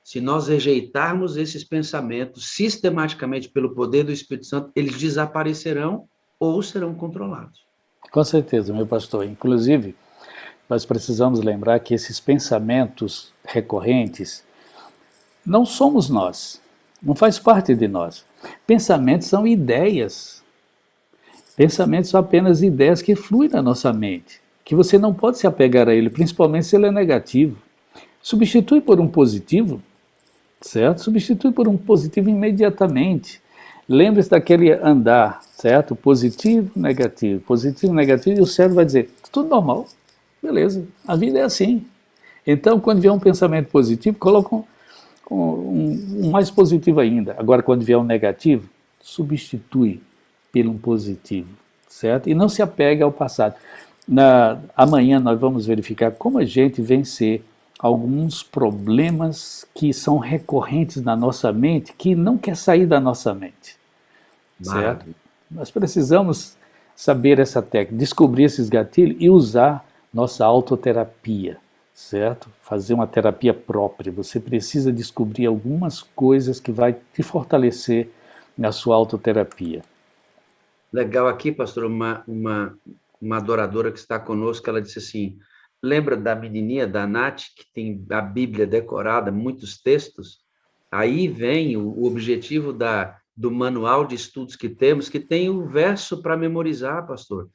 Se nós rejeitarmos esses pensamentos sistematicamente pelo poder do Espírito Santo, eles desaparecerão ou serão controlados. Com certeza, meu pastor. Inclusive, nós precisamos lembrar que esses pensamentos recorrentes não somos nós, não faz parte de nós. Pensamentos são ideias. Pensamentos são apenas ideias que fluem na nossa mente, que você não pode se apegar a ele, principalmente se ele é negativo. Substitui por um positivo, certo? Substitui por um positivo imediatamente. Lembre-se daquele andar, certo? Positivo, negativo, e o cérebro vai dizer, tudo normal, beleza, a vida é assim. Então, quando vier um pensamento positivo, coloca um mais positivo ainda. Agora, quando vier um negativo, substitui pelo um positivo, certo? E não se apega ao passado. Amanhã nós vamos verificar como a gente vencer alguns problemas que são recorrentes na nossa mente, que não quer sair da nossa mente, certo? Nós precisamos saber essa técnica, descobrir esses gatilhos e usar nossa autoterapia, certo? Fazer uma terapia própria. Você precisa descobrir algumas coisas que vai te fortalecer na sua autoterapia. Legal aqui, pastor, uma adoradora que está conosco, ela disse assim, lembra da menininha, da Nath, que tem a Bíblia decorada, muitos textos? Aí vem o objetivo do manual de estudos que temos, que tem o verso para memorizar, pastor.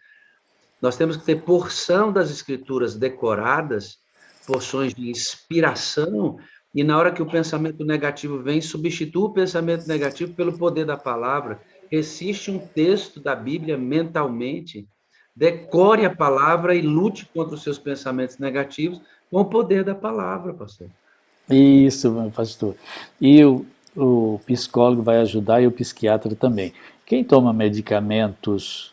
Nós temos que ter porção das escrituras decoradas, porções de inspiração, e na hora que o pensamento negativo vem, substitua o pensamento negativo pelo poder da palavra. Existe um texto da Bíblia mentalmente, decore a palavra e lute contra os seus pensamentos negativos com o poder da palavra, pastor. Isso, meu pastor. E o psicólogo vai ajudar e o psiquiatra também. Quem toma medicamentos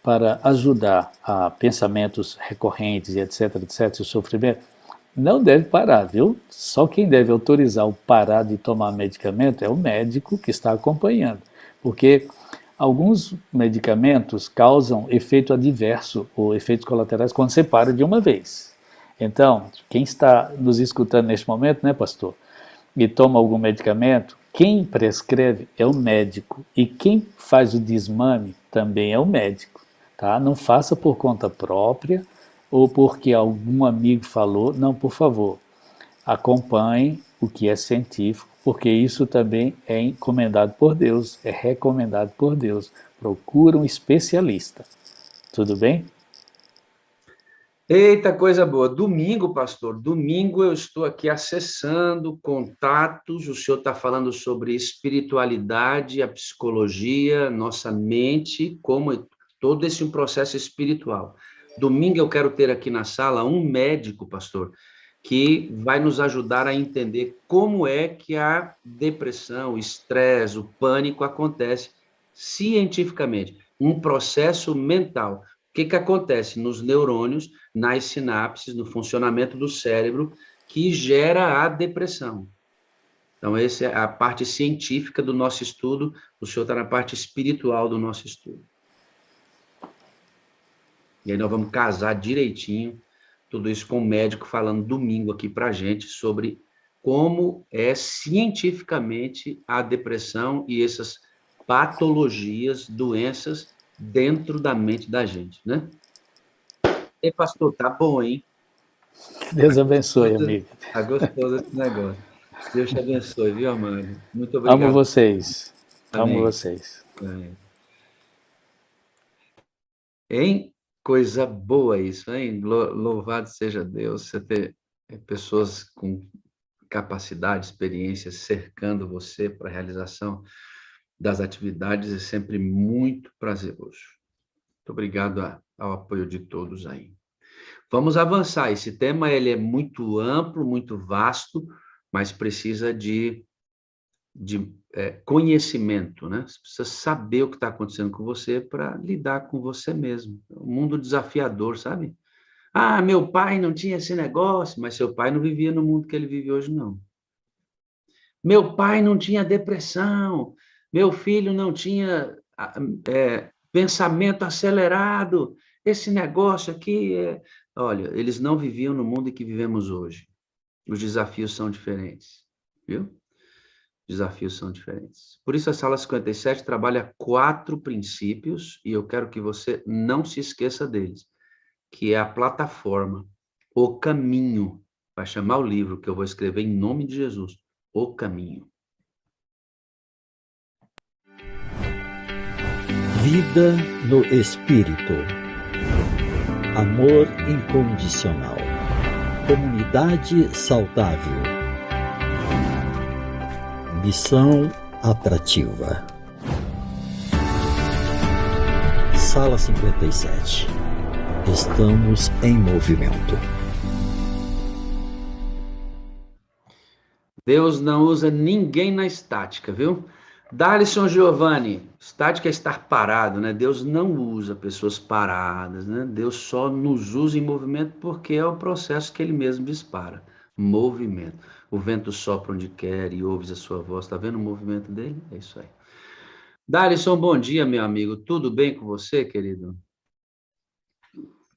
para ajudar a pensamentos recorrentes e etc, etc, o sofrimento, não deve parar, viu? Só quem deve autorizar o parar de tomar medicamento é o médico que está acompanhando, porque alguns medicamentos causam efeito adverso ou efeitos colaterais quando você para de uma vez. Então, quem está nos escutando neste momento, né, pastor, e toma algum medicamento, quem prescreve é o médico e quem faz o desmame também é o médico. Tá? Não faça por conta própria ou porque algum amigo falou. Não, por favor, acompanhe o que é científico, porque isso também é encomendado por Deus, é recomendado por Deus. Procura um especialista. Tudo bem? Eita, coisa boa. Domingo, pastor, domingo eu estou aqui acessando contatos, o senhor está falando sobre espiritualidade, a psicologia, nossa mente, como todo esse processo espiritual. Domingo eu quero ter aqui na sala um médico, pastor, que vai nos ajudar a entender como é que a depressão, o estresse, o pânico acontece cientificamente, um processo mental. O que acontece nos neurônios, nas sinapses, no funcionamento do cérebro, que gera a depressão. Então, essa é a parte científica do nosso estudo, o senhor está na parte espiritual do nosso estudo. E aí nós vamos casar direitinho, tudo isso com o médico falando domingo aqui para a gente sobre como é cientificamente a depressão e essas patologias, doenças dentro da mente da gente, né? E pastor, tá bom, hein? Deus abençoe, amigo. Tá gostoso esse negócio. Deus te abençoe, viu, amado? Muito Amo obrigado. vocês. Amo Amém. vocês. Amém. Hein? Coisa boa isso, hein? Louvado seja Deus, você ter pessoas com capacidade, experiência cercando você para a realização das atividades é sempre muito prazeroso. Muito obrigado ao apoio de todos aí. Vamos avançar. Esse tema ele é muito amplo, muito vasto, mas precisa de conhecimento, né? Você precisa saber o que está acontecendo com você para lidar com você mesmo. É um mundo desafiador, sabe? Ah, meu pai não tinha esse negócio, mas seu pai não vivia no mundo que ele vive hoje, não. Meu pai não tinha depressão, meu filho não tinha pensamento acelerado, esse negócio aqui é... Olha, eles não viviam no mundo em que vivemos hoje. Os desafios são diferentes, viu? Desafios são diferentes. Por isso, a Sala 57 trabalha 4 princípios, e eu quero que você não se esqueça deles, que é a plataforma, o caminho. Vai chamar o livro que eu vou escrever em nome de Jesus, o caminho. Vida no Espírito. Amor incondicional. Comunidade saudável. Missão atrativa. Sala 57. Estamos em movimento. Deus não usa ninguém na estática, viu? Darlison Giovanni, estática é estar parado, né? Deus não usa pessoas paradas, né? Deus só nos usa em movimento porque é o processo que ele mesmo dispara. Movimento. O vento sopra onde quer e ouves a sua voz. Tá vendo o movimento dele? É isso aí. Darlison, bom dia, meu amigo. Tudo bem com você, querido?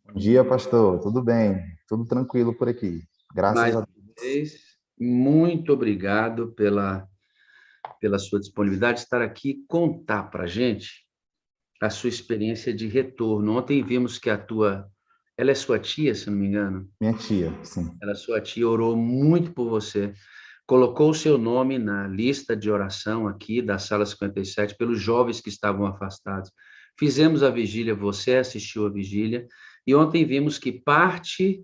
Bom dia, pastor. Tudo bem? Tudo tranquilo por aqui. Graças Mais a uma Deus. vez, muito obrigado pela sua disponibilidade de estar aqui e contar para a gente a sua experiência de retorno. Ontem vimos que ela é sua tia, se não me engano, Minha tia, sim. ela é sua tia, orou muito por você, colocou o seu nome na lista de oração aqui da Sala 57 pelos jovens que estavam afastados. Fizemos a vigília, você assistiu a vigília, e ontem vimos que parte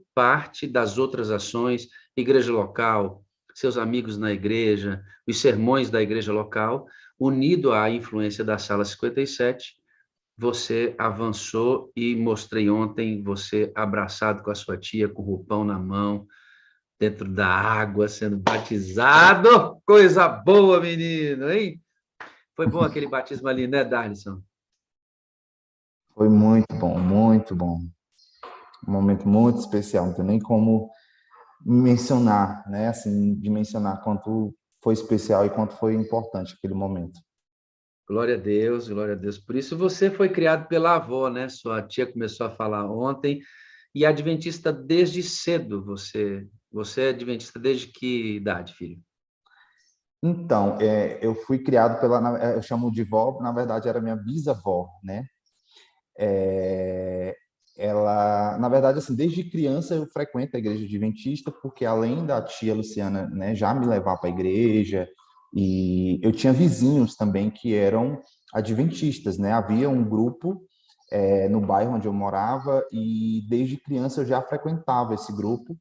das outras ações, igreja local, seus amigos na igreja, os sermões da igreja local, unido à influência da Sala 57, você avançou e mostrei ontem você abraçado com a sua tia, com o roupão na mão, dentro da água, sendo batizado. Coisa boa, menino, hein? Foi bom aquele batismo ali, né, Darlison? Foi muito bom, muito bom. Um momento muito especial. Não tem nem como mencionar, né? Assim, dimensionar quanto foi especial e quanto foi importante aquele momento. Glória a Deus, glória a Deus. Por isso você foi criado pela avó, né? Sua tia começou a falar ontem. E adventista desde cedo, você é adventista desde que idade, filho? Então, eu fui criado eu chamo de vó, na verdade era minha bisavó, né? É, ela, na verdade, assim, desde criança eu frequento a igreja adventista, porque além da tia Luciana, né, já me levar para a igreja, e eu tinha vizinhos também que eram adventistas, né? Havia um grupo no bairro onde eu morava e desde criança eu já frequentava esse grupo.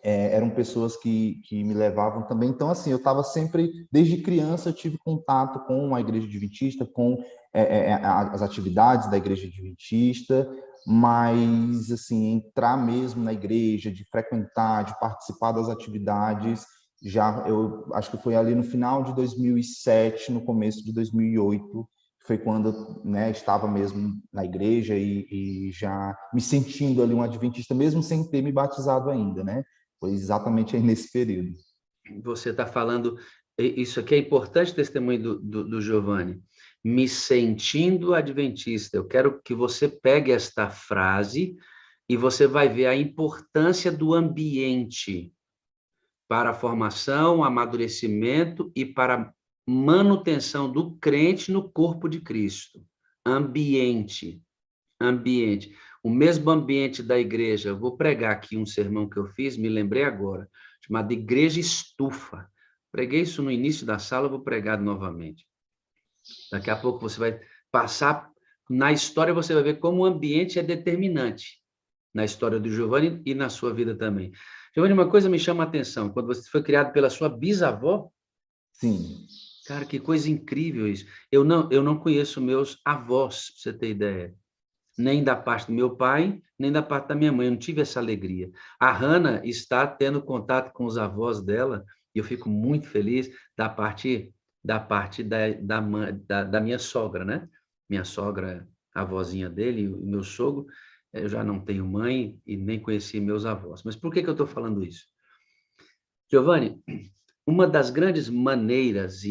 Eram pessoas que me levavam também. Então, assim, eu estava sempre, desde criança, eu tive contato com a igreja adventista, com as atividades da igreja adventista, mas, assim, entrar mesmo na igreja, de frequentar, de participar das atividades, já, eu acho que foi ali no final de 2007, no começo de 2008, foi quando, né, estava mesmo na igreja e já me sentindo ali um adventista, mesmo sem ter me batizado ainda, né? Foi exatamente aí nesse período. Você está falando, isso aqui é importante, testemunho do Giovanni, me sentindo adventista. Eu quero que você pegue esta frase e você vai ver a importância do ambiente para a formação, amadurecimento e para manutenção do crente no corpo de Cristo. Ambiente, ambiente. O mesmo ambiente da igreja. Eu vou pregar aqui um sermão que eu fiz, me lembrei agora, chamado Igreja Estufa. Preguei isso no início da sala, eu vou pregar novamente. Daqui a pouco você vai passar na história, você vai ver como o ambiente é determinante na história do Giovanni e na sua vida também. Giovanni, uma coisa me chama a atenção, quando você foi criado pela sua bisavó, Sim. cara, que coisa incrível isso. Eu não conheço meus avós, para você ter ideia. Nem da parte do meu pai, nem da parte da minha mãe. Eu não tive essa alegria. A Hannah está tendo contato com os avós dela, e eu fico muito feliz da parte da minha sogra, né? Minha sogra, a avózinha dele, o meu sogro, Eu já não tenho mãe e nem conheci meus avós. Mas por que eu estou falando isso? Giovanni, uma das grandes maneiras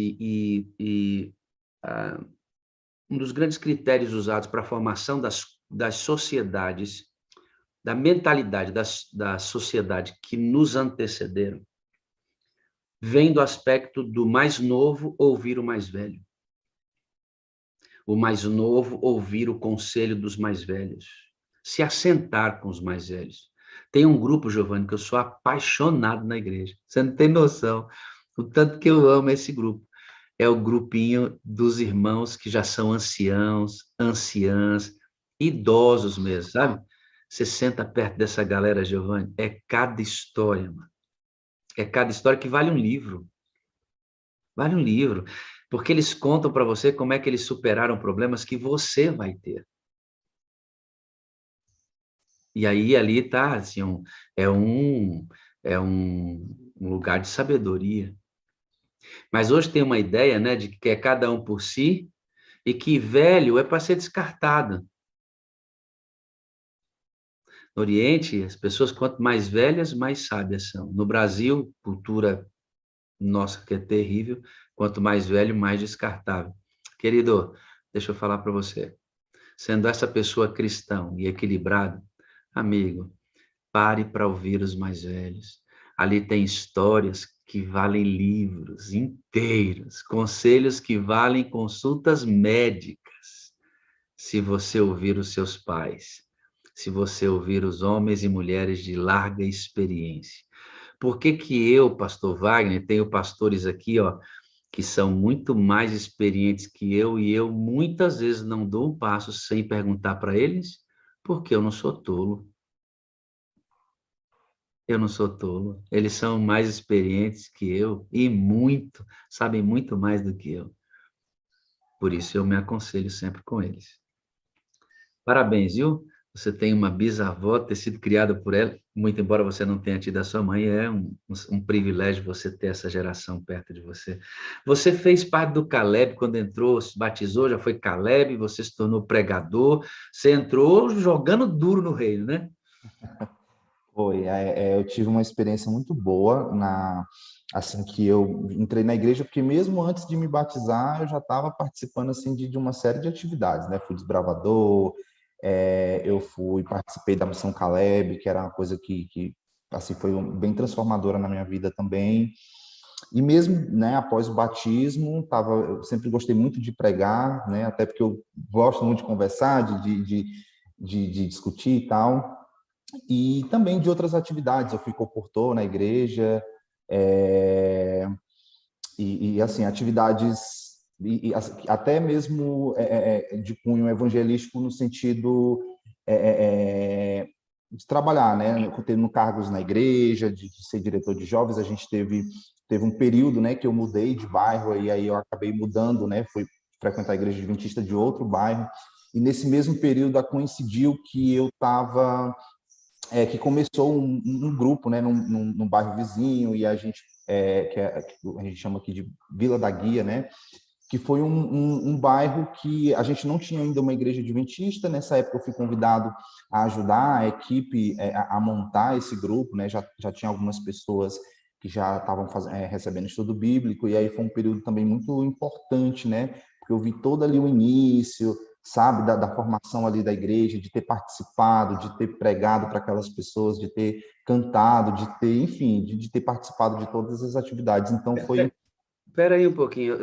um dos grandes critérios usados para a formação das sociedades, da mentalidade da sociedade que nos antecederam, vem do aspecto do mais novo ouvir o mais velho. O mais novo ouvir o conselho dos mais velhos. Se assentar com os mais velhos. Tem um grupo, Giovanni, que eu sou apaixonado na igreja. Você não tem noção o tanto que eu amo esse grupo. É o grupinho dos irmãos que já são anciãos, anciãs, idosos mesmo, sabe? Você senta perto dessa galera, Giovanni, é cada história, mano. É cada história que vale um livro. Vale um livro. Porque eles contam para você como é que eles superaram problemas que você vai ter. E aí, ali está, assim, é um lugar de sabedoria. Mas hoje tem uma ideia, né, de que é cada um por si e que velho é para ser descartado. No Oriente, as pessoas, quanto mais velhas, mais sábias são. No Brasil, cultura nossa, que é terrível, quanto mais velho, mais descartável. Querido, deixa eu falar para você. Sendo essa pessoa cristão e equilibrado, amigo, pare para ouvir os mais velhos. Ali tem histórias que valem livros inteiros, conselhos que valem consultas médicas. Se você ouvir os seus pais, se você ouvir os homens e mulheres de larga experiência. Por que que eu, pastor Wagner, tenho pastores aqui, ó, que são muito mais experientes que eu, e eu muitas vezes não dou um passo sem perguntar para eles, porque eu não sou tolo. Eu não sou tolo. Eles são mais experientes que eu e muito, sabem muito mais do que eu. Por isso eu me aconselho sempre com eles. Parabéns, viu? Você tem uma bisavó, ter sido criada por ela, muito embora você não tenha tido a sua mãe, é um privilégio você ter essa geração perto de você. Você fez parte do Caleb quando entrou, se batizou, já foi Caleb, você se tornou pregador, você entrou jogando duro no reino, né? Foi, eu tive uma experiência muito boa assim que eu entrei na igreja, porque mesmo antes de me batizar, eu já estava participando assim de uma série de atividades, né? Fui desbravador, participei da Missão Caleb, que era uma coisa que assim foi bem transformadora na minha vida também. E mesmo, né, após o batismo, eu sempre gostei muito de pregar, né? Até porque eu gosto muito de conversar, de discutir e tal. E também de outras atividades. Eu fui comportor na igreja, assim, atividades, até mesmo de cunho evangelístico no sentido de trabalhar, né? Tendo cargos na igreja, de ser diretor de jovens. A gente teve um período, né, que eu mudei de bairro, e aí eu acabei mudando, né? Fui frequentar a igreja adventista de outro bairro. E nesse mesmo período coincidiu que eu estava... que começou um grupo, né, num bairro vizinho, e a gente, que a gente chama aqui de Vila da Guia, né, que foi um bairro que a gente não tinha ainda uma igreja adventista. Nessa época eu fui convidado a ajudar a equipe a montar esse grupo, né, já tinha algumas pessoas que já estavam recebendo estudo bíblico, e aí foi um período também muito importante, né, porque eu vi todo ali o início, sabe, da formação ali da igreja, de ter participado, de ter pregado para aquelas pessoas, de ter cantado, de ter, enfim, de ter participado de todas as atividades. Então foi... Espera aí um pouquinho,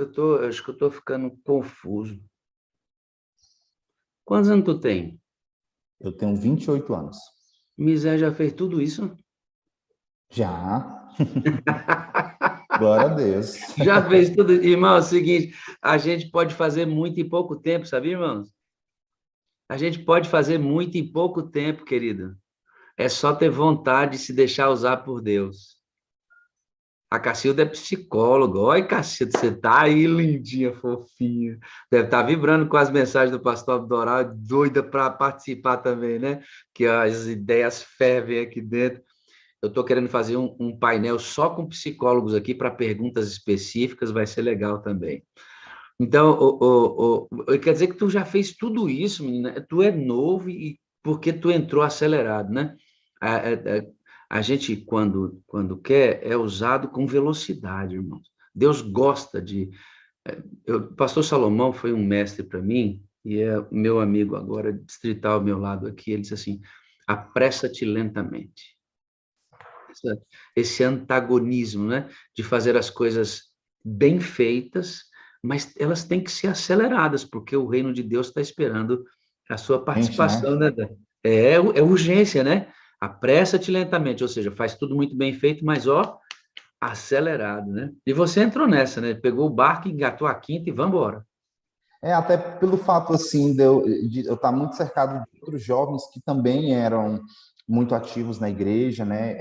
acho que eu estou ficando confuso. Quantos anos tu tem? Eu tenho 28 anos. Misé já fez tudo isso? Já. Glória a Deus. Já fez tudo. Irmão, é o seguinte, a gente pode fazer muito em pouco tempo, sabia, irmãos? A gente pode fazer muito em pouco tempo, querido. É só ter vontade de se deixar usar por Deus. A Cacilda é psicóloga. Olha, Cacilda, você tá aí lindinha, fofinha. Deve estar vibrando com as mensagens do pastor Abdoral, doida para participar também, né? Que as ideias fervem aqui dentro. Eu estou querendo fazer um painel só com psicólogos aqui para perguntas específicas, vai ser legal também. Então, quer dizer que tu já fez tudo isso, menina? Tu é novo e porque tu entrou acelerado, né? A gente, quando quer, é usado com velocidade, irmãos. Deus gosta de... O pastor Salomão foi um mestre para mim, e é meu amigo agora, distrital ao meu lado aqui, ele disse assim, apressa-te lentamente. Esse antagonismo, né? De fazer as coisas bem feitas, mas elas têm que ser aceleradas, porque o reino de Deus está esperando a sua Gente, né? participação, né? É urgência, né? Apressa-te lentamente, ou seja, faz tudo muito bem feito, mas, ó, acelerado, né? E você entrou nessa, né? Pegou o barco, engatou a quinta e vamos embora. Até pelo fato, assim, de eu estar muito cercado de outros jovens que também eram muito ativos na igreja, né?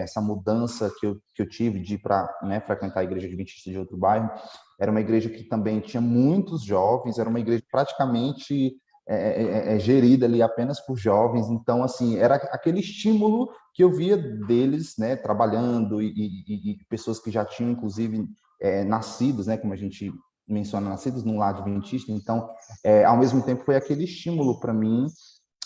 Essa mudança que eu tive de ir para, né, frequentar a igreja adventista de outro bairro, era uma igreja que também tinha muitos jovens, era uma igreja praticamente gerida ali apenas por jovens, então, assim, era aquele estímulo que eu via deles, né, trabalhando e pessoas que já tinham, inclusive, nascidos, né, como a gente menciona, nascidos num lar adventista, então, ao mesmo tempo, foi aquele estímulo para mim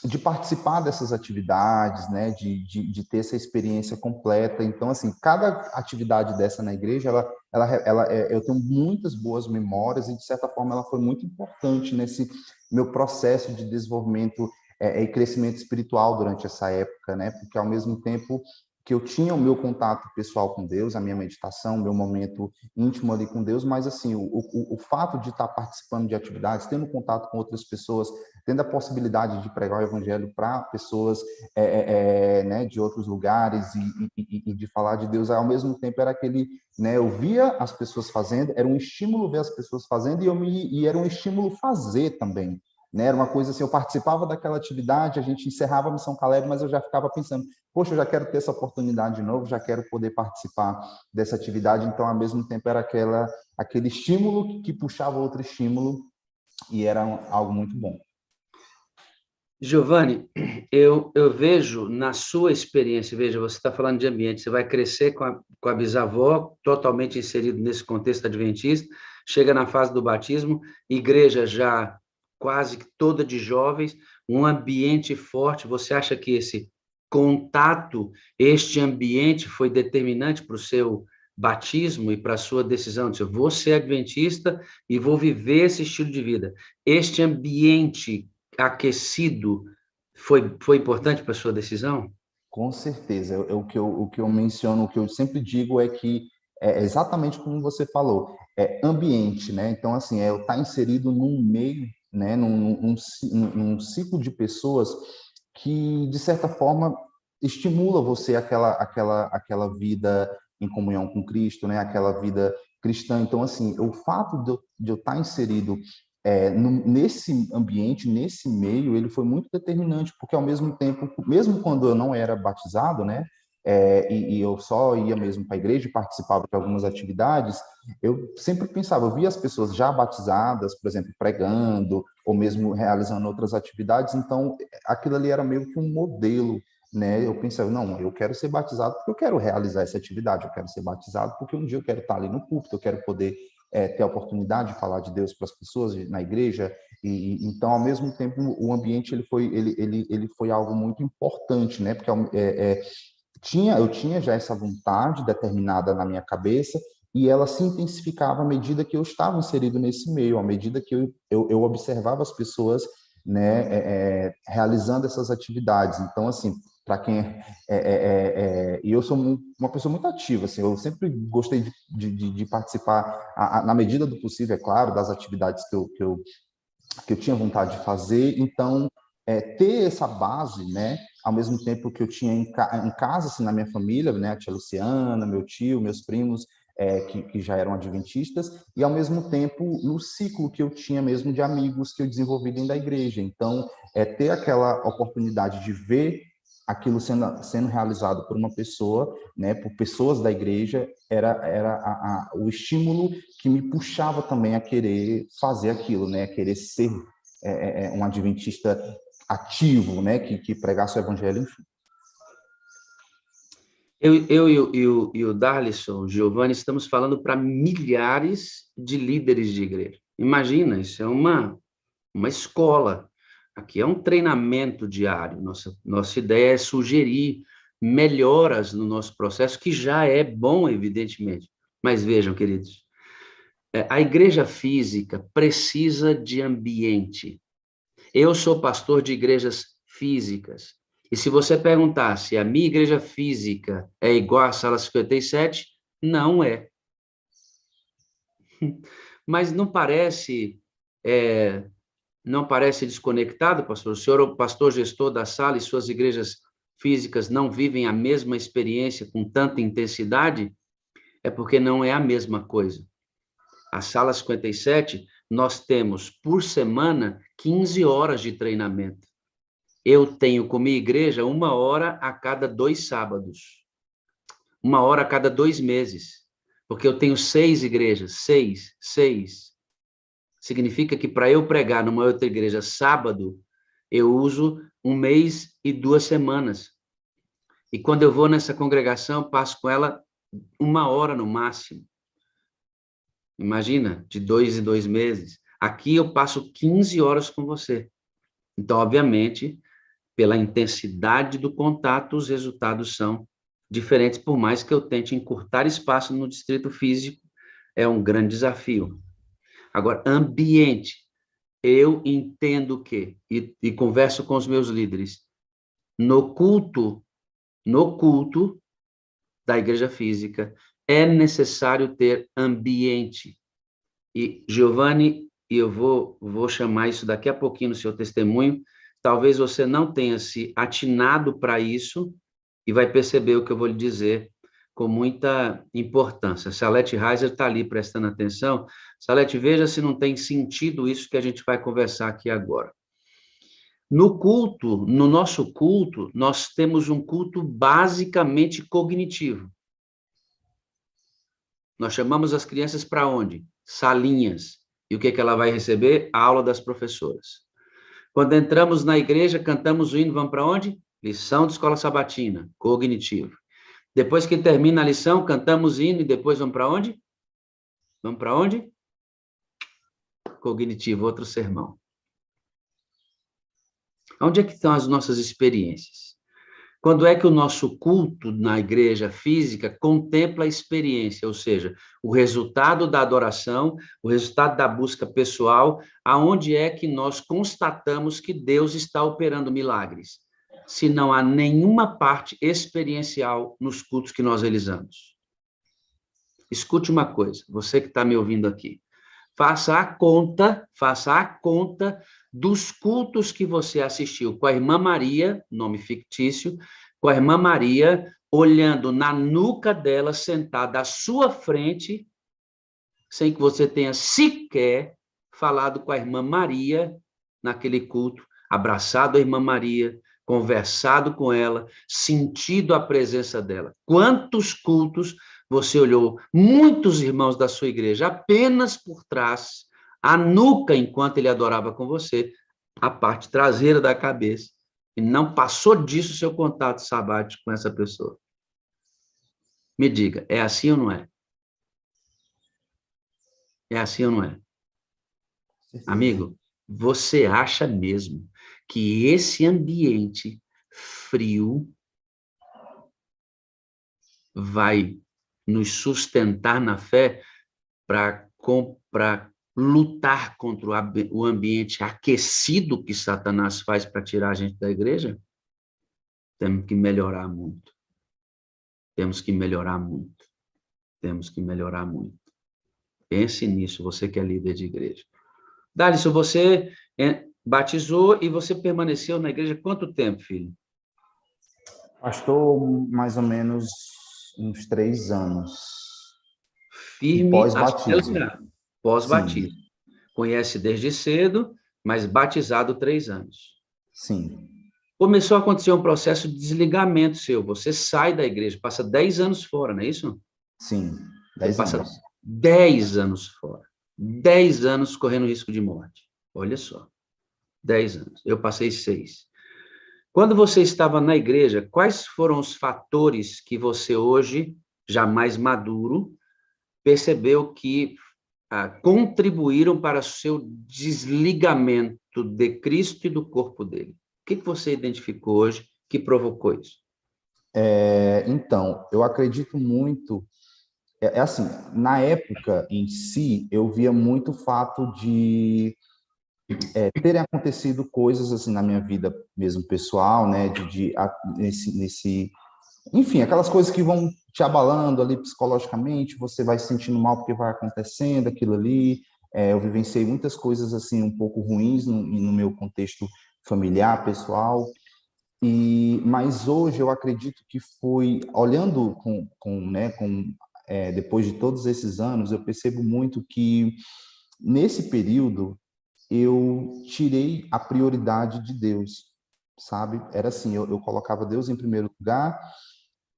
de participar dessas atividades, né, de ter essa experiência completa. Então, assim, cada atividade dessa na igreja, eu tenho muitas boas memórias e, de certa forma, ela foi muito importante nesse meu processo de desenvolvimento e crescimento espiritual durante essa época, né, porque, ao mesmo tempo que eu tinha o meu contato pessoal com Deus, a minha meditação, o meu momento íntimo ali com Deus, mas, assim, o fato de estar participando de atividades, tendo contato com outras pessoas, tendo a possibilidade de pregar o evangelho para pessoas né, de outros lugares e de falar de Deus, ao mesmo tempo era aquele, né, eu via as pessoas fazendo, era um estímulo ver as pessoas fazendo e era um estímulo fazer também. Né? Era uma coisa assim, eu participava daquela atividade, a gente encerrava a Missão Caleb, mas eu já ficava pensando, poxa, eu já quero ter essa oportunidade de novo, já quero poder participar dessa atividade, então, ao mesmo tempo, era aquele estímulo que puxava outro estímulo e era algo muito bom. Giovanni, eu vejo na sua experiência, veja, você está falando de ambiente, você vai crescer com a bisavó, totalmente inserido nesse contexto adventista, chega na fase do batismo, igreja já quase que toda de jovens, um ambiente forte, você acha que esse contato, este ambiente foi determinante para o seu batismo e para a sua decisão de dizer, vou ser adventista e vou viver esse estilo de vida. Este ambiente aquecido foi importante para a sua decisão? Com certeza. O que eu menciono, o que eu sempre digo é que é exatamente como você falou, é ambiente, né? Então, assim, eu estar inserido num meio, né? Num ciclo de pessoas que, de certa forma, estimula você aquela vida em comunhão com Cristo, né? Aquela vida cristã. Então, assim, o fato de eu estar inserido nesse ambiente, nesse meio, ele foi muito determinante, porque ao mesmo tempo, mesmo quando eu não era batizado, né, e eu só ia mesmo para a igreja e participava de algumas atividades, eu sempre pensava, eu via as pessoas já batizadas, por exemplo, pregando, ou mesmo realizando outras atividades, então aquilo ali era meio que um modelo, né? Eu pensava, não, eu quero ser batizado porque eu quero realizar essa atividade, eu quero ser batizado porque um dia eu quero estar ali no púlpito, eu quero poder ter a oportunidade de falar de Deus para as pessoas na igreja, então, ao mesmo tempo, o ambiente ele foi algo muito importante, né? Porque eu tinha já essa vontade determinada na minha cabeça e ela se intensificava à medida que eu estava inserido nesse meio, à medida que eu observava as pessoas, né, realizando essas atividades. Então, assim, para quem e eu sou uma pessoa muito ativa, assim, eu sempre gostei de participar, na medida do possível, é claro, das atividades que eu tinha vontade de fazer. Então, ter essa base, né, ao mesmo tempo que eu tinha em casa, assim, na minha família, né, a tia Luciana, meu tio, meus primos, que já eram adventistas, e ao mesmo tempo no ciclo que eu tinha mesmo de amigos que eu desenvolvi dentro da igreja. Então, ter aquela oportunidade de ver aquilo sendo realizado por uma pessoa, né, por pessoas da igreja, era o estímulo que me puxava também a querer fazer aquilo, né, a querer ser um adventista ativo, né, que pregasse o evangelho, enfim. Eu e o Darlison, o Giovanni, estamos falando para milhares de líderes de igreja. Imagina, isso é uma escola. Aqui é um treinamento diário. Nossa ideia é sugerir melhoras no nosso processo, que já é bom, evidentemente. Mas vejam, queridos, a igreja física precisa de ambiente. Eu sou pastor de igrejas físicas. E se você perguntar se a minha igreja física é igual à Sala 57, não é. Mas não parece desconectado, pastor? O senhor é o pastor gestor da sala e suas igrejas físicas não vivem a mesma experiência com tanta intensidade? É porque não é a mesma coisa. A Sala 57, nós temos, por semana, 15 horas de treinamento. Eu tenho com minha igreja 1 hora a cada 2 sábados. 1 hora a cada 2 meses. Porque eu tenho 6 igrejas. 6. Significa que para eu pregar numa outra igreja sábado, eu uso 1 mês e 2 semanas. E quando eu vou nessa congregação, passo com ela 1 hora no máximo. Imagina, de 2 em 2 meses. Aqui eu passo 15 horas com você. Então, obviamente, pela intensidade do contato, os resultados são diferentes, por mais que eu tente encurtar espaço no distrito físico, é um grande desafio. Agora, ambiente. Eu entendo que, e converso com os meus líderes, no culto da igreja física, é necessário ter ambiente. E, Giovanni, eu vou chamar isso daqui a pouquinho no seu testemunho, talvez você não tenha se atinado para isso e vai perceber o que eu vou lhe dizer com muita importância. Salete Heiser está ali prestando atenção. Salete, veja se não tem sentido isso que a gente vai conversar aqui agora. No nosso culto, nós temos um culto basicamente cognitivo. Nós chamamos as crianças para onde? Salinhas. E o que ela vai receber? A aula das professoras. Quando entramos na igreja, cantamos o hino, vamos para onde? Lição de escola sabatina, cognitivo. Depois que termina a lição, cantamos o hino e depois vamos para onde? Vamos para onde? Cognitivo, outro sermão. Onde é que estão as nossas experiências? Quando é que o nosso culto na igreja física contempla a experiência, ou seja, o resultado da adoração, o resultado da busca pessoal, aonde é que nós constatamos que Deus está operando milagres? Se não há nenhuma parte experiencial nos cultos que nós realizamos. Escute uma coisa, você que está me ouvindo aqui. Faça a conta dos cultos que você assistiu com a irmã Maria, nome fictício, com a irmã Maria, olhando na nuca dela, sentada à sua frente, sem que você tenha sequer falado com a irmã Maria naquele culto, abraçado a irmã Maria, conversado com ela, sentido a presença dela. Quantos cultos você olhou muitos irmãos da sua igreja apenas por trás, a nuca enquanto ele adorava com você, a parte traseira da cabeça, e não passou disso o seu contato sabático com essa pessoa? Me diga, é assim ou não é? É assim ou não é? Amigo, você acha mesmo que esse ambiente frio vai nos sustentar na fé para lutar contra o ambiente aquecido que Satanás faz para tirar a gente da igreja? Temos que melhorar muito. Temos que melhorar muito. Temos que melhorar muito. Pense nisso, você que é líder de igreja. Dalisson, você batizou e você permaneceu na igreja quanto tempo, filho? Pastor, mais ou menos uns 3 anos. Firme. Pós-batismo. Pós-batismo. Conhece desde cedo, mas batizado 3 anos. Sim. Começou a acontecer um processo de desligamento seu. Você sai da igreja, passa 10 anos fora, não é isso? Sim, 10 anos. Passa 10 anos fora. 10 anos correndo risco de morte. Olha só. 10 anos. Eu passei 6. Quando você estava na igreja, quais foram os fatores que você hoje, já mais maduro, percebeu que contribuíram para o seu desligamento de Cristo e do corpo dele. O que você identificou hoje que provocou isso? Então, eu acredito muito. É assim, na época em si, eu via muito o fato de terem acontecido coisas assim na minha vida mesmo pessoal, né? Enfim, aquelas coisas que vão te abalando ali psicologicamente, você vai se sentindo mal porque vai acontecendo aquilo ali. Eu vivenciei muitas coisas assim um pouco ruins no meu contexto familiar, pessoal. Mas hoje eu acredito que foi, olhando depois de todos esses anos, eu percebo muito que nesse período eu tirei a prioridade de Deus, sabe? Era assim, eu colocava Deus em primeiro lugar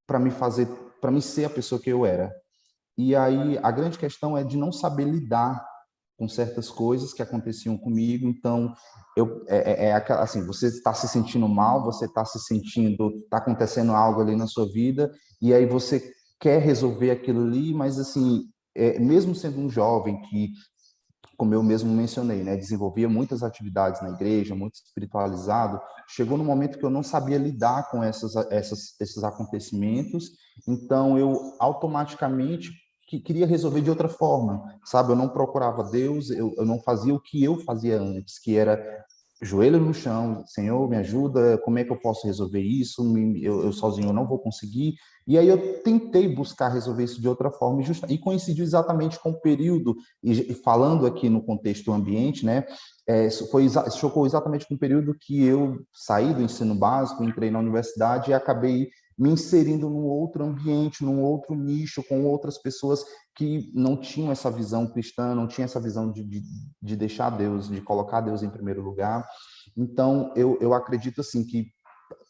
para me ser a pessoa que eu era. E aí a grande questão é de não saber lidar com certas coisas que aconteciam comigo. Então, assim, você está se sentindo mal, você está acontecendo algo ali na sua vida, e aí você quer resolver aquilo ali, mas assim, mesmo sendo um jovem que, como eu mesmo mencionei, né, desenvolvia muitas atividades na igreja, muito espiritualizado, chegou no momento que eu não sabia lidar com esses acontecimentos, então eu automaticamente queria resolver de outra forma, sabe? Eu não procurava Deus, eu não fazia o que eu fazia antes, que era joelho no chão, Senhor, me ajuda, como é que eu posso resolver isso? Eu sozinho não vou conseguir. E aí eu tentei buscar resolver isso de outra forma e coincidiu exatamente com o período, e falando aqui no contexto ambiente, né, chocou exatamente com o período que eu saí do ensino básico, entrei na universidade e acabei me inserindo num outro ambiente, num outro nicho, com outras pessoas que não tinham essa visão cristã, não tinham essa visão de deixar Deus, de colocar Deus em primeiro lugar. Então, eu acredito assim que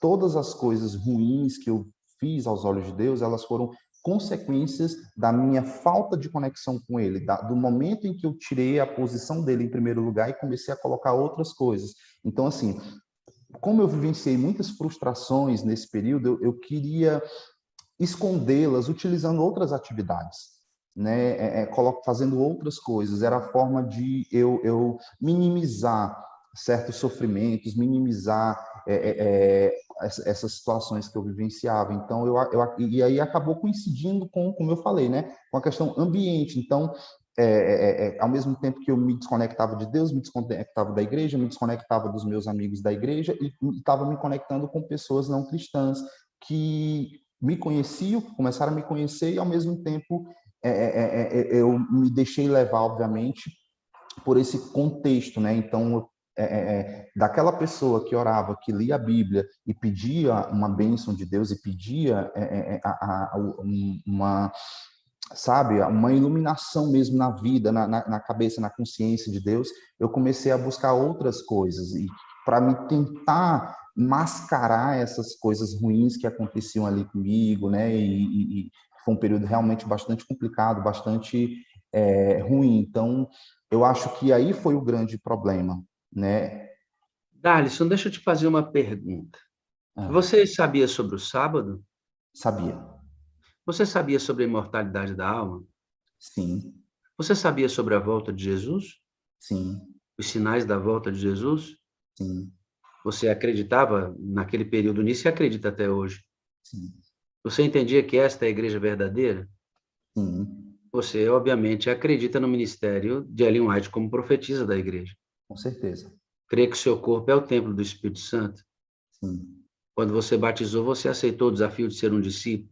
todas as coisas ruins que eu fiz aos olhos de Deus, elas foram consequências da minha falta de conexão com Ele, do momento em que eu tirei a posição dele em primeiro lugar e comecei a colocar outras coisas. Então, assim, como eu vivenciei muitas frustrações nesse período, eu queria escondê-las utilizando outras atividades, né? Fazendo outras coisas. Era a forma de eu minimizar certos sofrimentos, minimizar essas situações que eu vivenciava. Então, e aí acabou coincidindo com, como eu falei, né? Com a questão ambiente. Então, ao mesmo tempo que eu me desconectava de Deus, me desconectava da igreja, me desconectava dos meus amigos da igreja e estava me conectando com pessoas não cristãs que me conheciam, começaram a me conhecer e ao mesmo tempo eu me deixei levar, obviamente, por esse contexto, né? Então, daquela pessoa que orava, que lia a Bíblia e pedia uma bênção de Deus e pedia uma, sabe, uma iluminação mesmo na vida, na cabeça, na consciência de Deus, eu comecei a buscar outras coisas e para me tentar mascarar essas coisas ruins que aconteciam ali comigo, né? E foi um período realmente bastante complicado, bastante ruim. Então, eu acho que aí foi o grande problema, né? Darlison, deixa eu te fazer uma pergunta. Você sabia sobre o sábado? Sabia. Você sabia sobre a imortalidade da alma? Sim. Você sabia sobre a volta de Jesus? Sim. Os sinais da volta de Jesus? Sim. Você acreditava naquele período nisso e acredita até hoje? Sim. Você entendia que esta é a igreja verdadeira? Sim. Você, obviamente, acredita no ministério de Ellen White como profetisa da igreja. Com certeza. Crê que o seu corpo é o templo do Espírito Santo? Sim. Quando você batizou, você aceitou o desafio de ser um discípulo?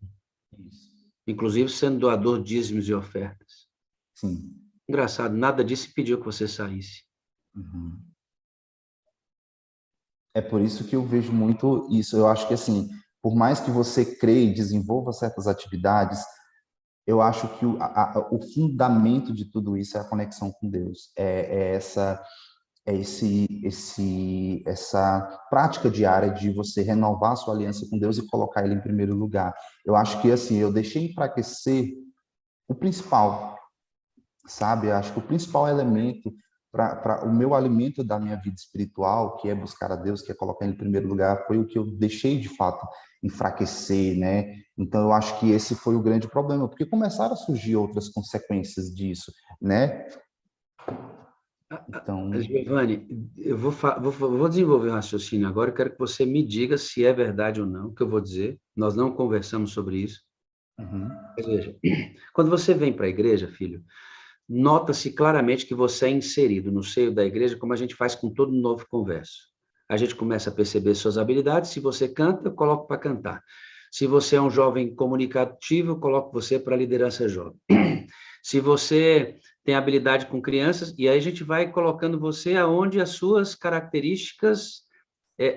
Isso. Inclusive sendo doador de dízimos e ofertas. Sim. Engraçado, nada disso pediu que você saísse. Uhum. É por isso que eu vejo muito isso. Eu acho que, assim, por mais que você creia e desenvolva certas atividades, eu acho que o fundamento de tudo isso é a conexão com Deus. Essa prática diária de você renovar a sua aliança com Deus e colocar Ele em primeiro lugar. Eu acho que, assim, eu deixei enfraquecer o principal, sabe? Eu acho que o principal elemento para o meu alimento da minha vida espiritual, que é buscar a Deus, que é colocar Ele em primeiro lugar, foi o que eu deixei de fato enfraquecer, né? Então eu acho que esse foi o grande problema, porque começaram a surgir outras consequências disso, né? Então, Giovanni, eu vou desenvolver um raciocínio agora. Eu quero que você me diga se é verdade ou não, o que eu vou dizer. Nós não conversamos sobre isso. uhum, Mas veja, quando você vem para a igreja, filho, nota-se claramente que você é inserido no seio da igreja, como a gente faz com todo novo converso. A gente começa a perceber suas habilidades. Se você canta, eu coloco para cantar. Se você é um jovem comunicativo, eu coloco você para a liderança jovem. Se você tem habilidade com crianças, e aí a gente vai colocando você aonde as suas características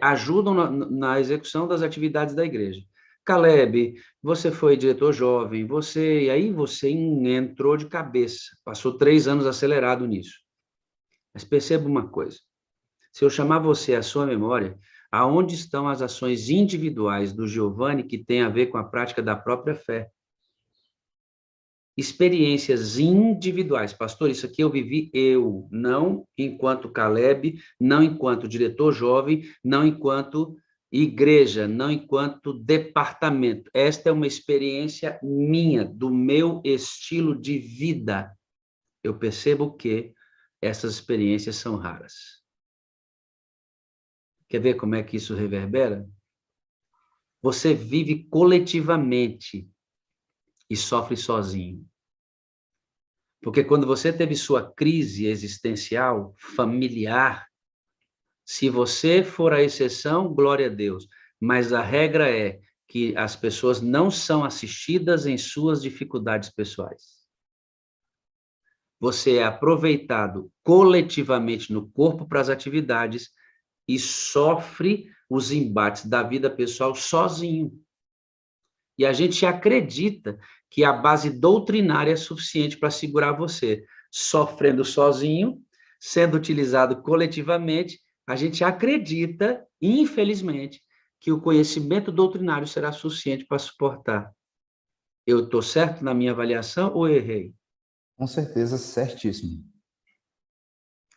ajudam na execução das atividades da igreja. Caleb, você foi diretor jovem, e aí você entrou de cabeça, passou 3 anos acelerado nisso. Mas perceba uma coisa, se eu chamar você à sua memória, aonde estão as ações individuais do Giovanni que tem a ver com a prática da própria fé? Experiências individuais. Pastor, isso aqui eu vivi não enquanto Caleb, não enquanto diretor jovem, não enquanto igreja, não enquanto departamento. Esta é uma experiência minha, do meu estilo de vida. Eu percebo que essas experiências são raras. Quer ver como é que isso reverbera? Você vive coletivamente e sofre sozinho. Porque quando você teve sua crise existencial, familiar, se você for a exceção, glória a Deus. Mas a regra é que as pessoas não são assistidas em suas dificuldades pessoais. Você é aproveitado coletivamente no corpo para as atividades e sofre os embates da vida pessoal sozinho. E a gente acredita que a base doutrinária é suficiente para segurar você. Sofrendo sozinho, sendo utilizado coletivamente, a gente acredita, infelizmente, que o conhecimento doutrinário será suficiente para suportar. Eu estou certo na minha avaliação ou errei? com certeza, certíssimo.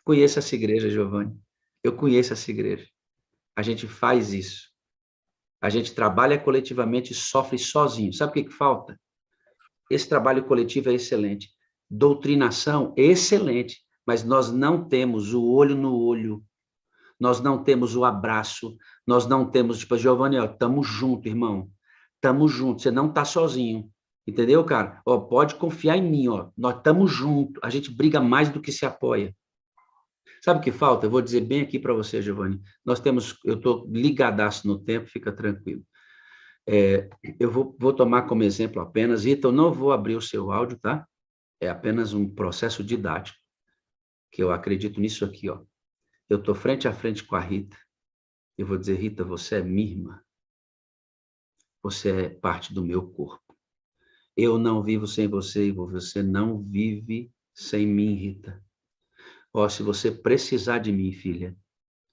Conheço essa igreja, Giovanni. Eu conheço essa igreja. A gente faz isso. A gente trabalha coletivamente e sofre sozinho. Sabe o que falta? Esse trabalho coletivo é excelente. Doutrinação, excelente. Mas nós não temos o olho no olho. Nós não temos o abraço. Nós não temos, tipo, Giovanni, ó, tamo junto, irmão. Tamo junto. Você não tá sozinho. Entendeu, cara? Ó, pode confiar em mim, ó. Nós estamos juntos. A gente briga mais do que se apoia. Sabe o que falta? Eu vou dizer bem aqui para você, Giovanni. Eu estou ligadaço no tempo, fica tranquilo. Eu vou tomar como exemplo apenas, Rita, eu não vou abrir o seu áudio, tá? É apenas um processo didático, que eu acredito nisso aqui, ó. Eu estou frente a frente com a Rita, eu vou dizer, Rita, você é minha irmã. Você é parte do meu corpo. Eu não vivo sem você e você não vive sem mim, Rita. Ó, se você precisar de mim, filha,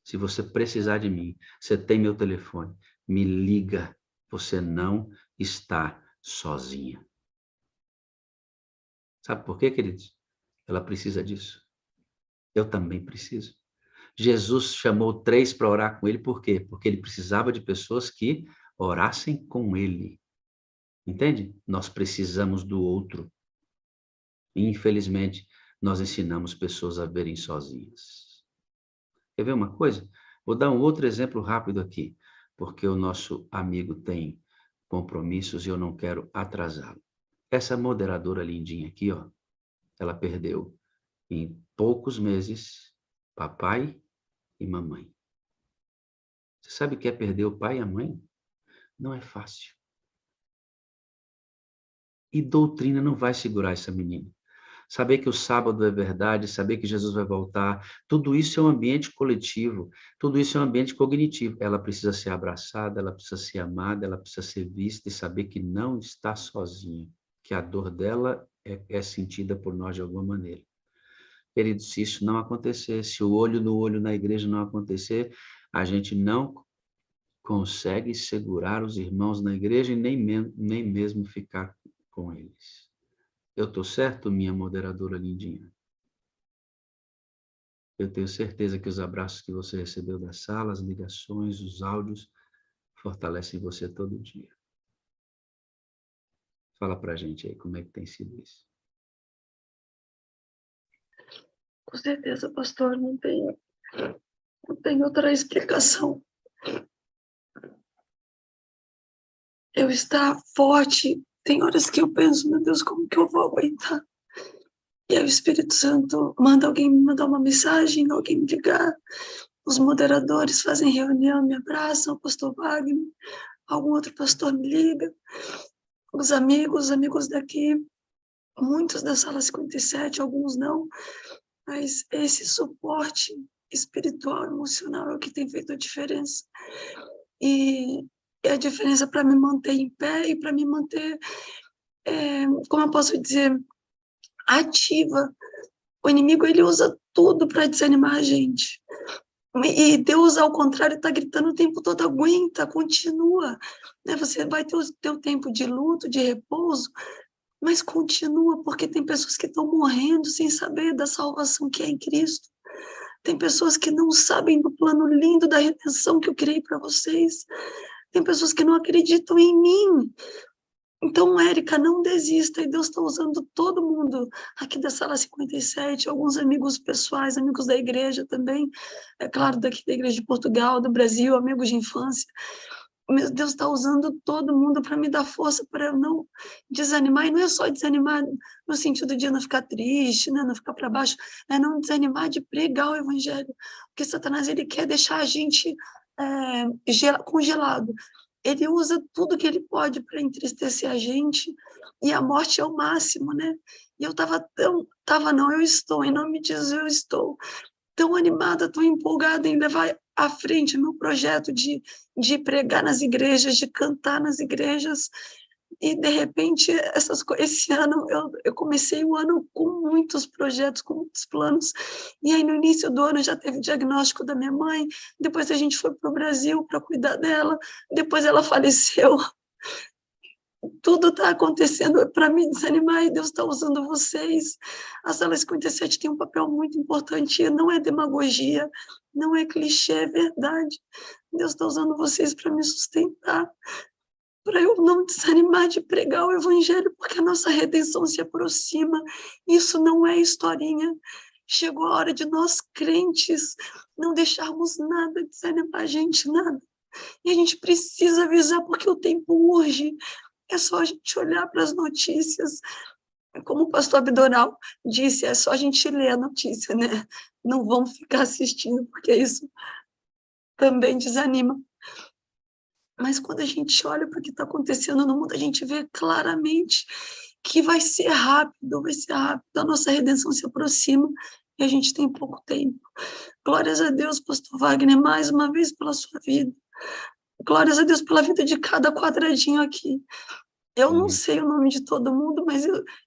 se você precisar de mim, você tem meu telefone, me liga, você não está sozinha. Sabe por quê, queridos? Ela precisa disso. Eu também preciso. Jesus chamou 3 para orar com ele, por quê? Porque ele precisava de pessoas que orassem com ele. Entende? Nós precisamos do outro. Infelizmente, nós ensinamos pessoas a verem sozinhas. Quer ver uma coisa? Vou dar um outro exemplo rápido aqui, porque o nosso amigo tem compromissos e eu não quero atrasá-lo. Essa moderadora lindinha aqui, ó, ela perdeu em poucos meses papai e mamãe. Você sabe o que é perder o pai e a mãe? Não é fácil. E doutrina não vai segurar essa menina. Saber que o sábado é verdade, saber que Jesus vai voltar, tudo isso é um ambiente coletivo, tudo isso é um ambiente cognitivo. Ela precisa ser abraçada, ela precisa ser amada, ela precisa ser vista e saber que não está sozinha, que a dor dela é sentida por nós de alguma maneira. Querido, se isso não acontecer, se o olho no olho na igreja não acontecer, a gente não consegue segurar os irmãos na igreja e nem mesmo ficar com eles. Eu estou certo, minha moderadora lindinha? Eu tenho certeza que os abraços que você recebeu da sala, as ligações, os áudios, fortalecem você todo dia. Fala pra gente aí, como é que tem sido isso? Com certeza, pastor, não tem outra explicação. Eu estar forte, tem horas que eu penso, meu Deus, como que eu vou aguentar? E aí o Espírito Santo manda alguém me mandar uma mensagem, alguém me ligar, os moderadores fazem reunião, me abraçam, o pastor Wagner, algum outro pastor me liga, os amigos daqui, muitos da sala 57, alguns não, mas esse suporte espiritual, emocional é o que tem feito a diferença. E a diferença para me manter em pé e para me manter, como eu posso dizer, ativa. O inimigo, ele usa tudo para desanimar a gente. E Deus, ao contrário, está gritando o tempo todo, aguenta, continua. Né? Você vai ter o teu tempo de luto, de repouso, mas continua, porque tem pessoas que estão morrendo sem saber da salvação que é em Cristo. Tem pessoas que não sabem do plano lindo da redenção que eu criei para vocês. Tem pessoas que não acreditam em mim. Então, Érica, não desista, e Deus está usando todo mundo aqui da sala 57, alguns amigos pessoais, amigos da igreja também, é claro, daqui da igreja de Portugal, do Brasil, amigos de infância. Deus está usando todo mundo para me dar força, para eu não desanimar, e não é só desanimar no sentido de não ficar triste, né, não ficar para baixo, é não desanimar de pregar o evangelho, porque Satanás, ele quer deixar a gente congelado. Ele usa tudo que ele pode para entristecer a gente, e a morte é o máximo, né? E eu eu estou, em nome de Jesus, eu estou tão animada, tão empolgada em levar à frente meu projeto de pregar nas igrejas, de cantar nas igrejas, e de repente, esse ano, eu comecei o ano com muitos projetos, com muitos planos, e aí no início do ano já teve o diagnóstico da minha mãe, depois a gente foi para o Brasil para cuidar dela, depois ela faleceu. Tudo está acontecendo para me desanimar, e Deus está usando vocês. A sala 57 tem um papel muito importante, não é demagogia, não é clichê, é verdade. Deus está usando vocês para me sustentar, para eu não desanimar de pregar o evangelho, porque a nossa redenção se aproxima. Isso não é historinha. Chegou a hora de nós, crentes, não deixarmos nada desanimar a gente, nada. E a gente precisa avisar, porque o tempo urge. É só a gente olhar para as notícias. Como o pastor Abdoral disse, é só a gente ler a notícia, né? Não vamos ficar assistindo, porque isso também desanima. Mas quando a gente olha para o que está acontecendo no mundo, a gente vê claramente que vai ser rápido, a nossa redenção se aproxima e a gente tem pouco tempo. Glórias a Deus, pastor Wagner, mais uma vez pela sua vida. Glórias a Deus pela vida de cada quadradinho aqui. Eu não sei o nome de todo mundo,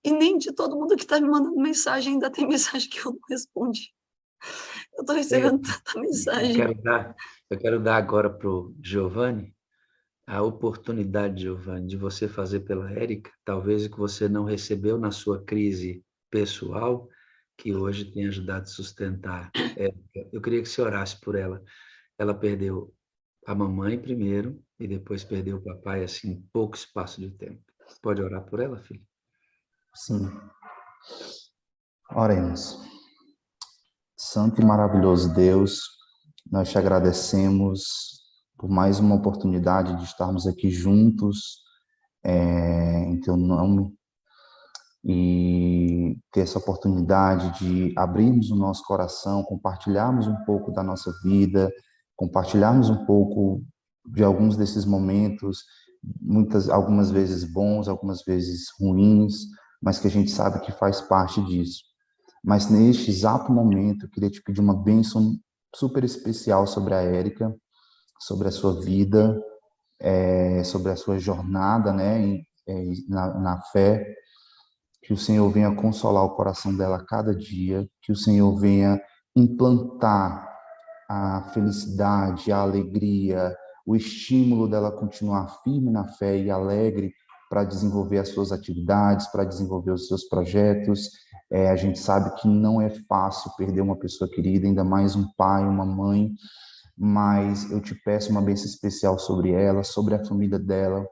e nem de todo mundo que está me mandando mensagem, ainda tem mensagem que eu não respondi. Eu estou recebendo tanta mensagem. Eu quero dar agora para o Giovanni a oportunidade, Giovanni, de você fazer pela Érica, talvez o que você não recebeu na sua crise pessoal, que hoje tem ajudado a sustentar Érica. Eu queria que você orasse por ela. Ela perdeu a mamãe primeiro e depois perdeu o papai, assim, em pouco espaço de tempo. Pode orar por ela, filho? Sim. Oremos. Santo e maravilhoso Deus, nós te agradecemos por mais uma oportunidade de estarmos aqui juntos em teu nome, e ter essa oportunidade de abrirmos o nosso coração, compartilharmos um pouco da nossa vida, compartilharmos um pouco de alguns desses momentos, algumas vezes bons, algumas vezes ruins, mas que a gente sabe que faz parte disso. Mas neste exato momento, eu queria te pedir uma bênção super especial sobre a Érica, sobre a sua vida, sobre a sua jornada, né, na fé, que o Senhor venha consolar o coração dela a cada dia, que o Senhor venha implantar a felicidade, a alegria, o estímulo dela continuar firme na fé e alegre para desenvolver as suas atividades, para desenvolver os seus projetos. A gente sabe que não é fácil perder uma pessoa querida, ainda mais um pai, uma mãe, mas eu te peço uma bênção especial sobre ela, sobre a família dela,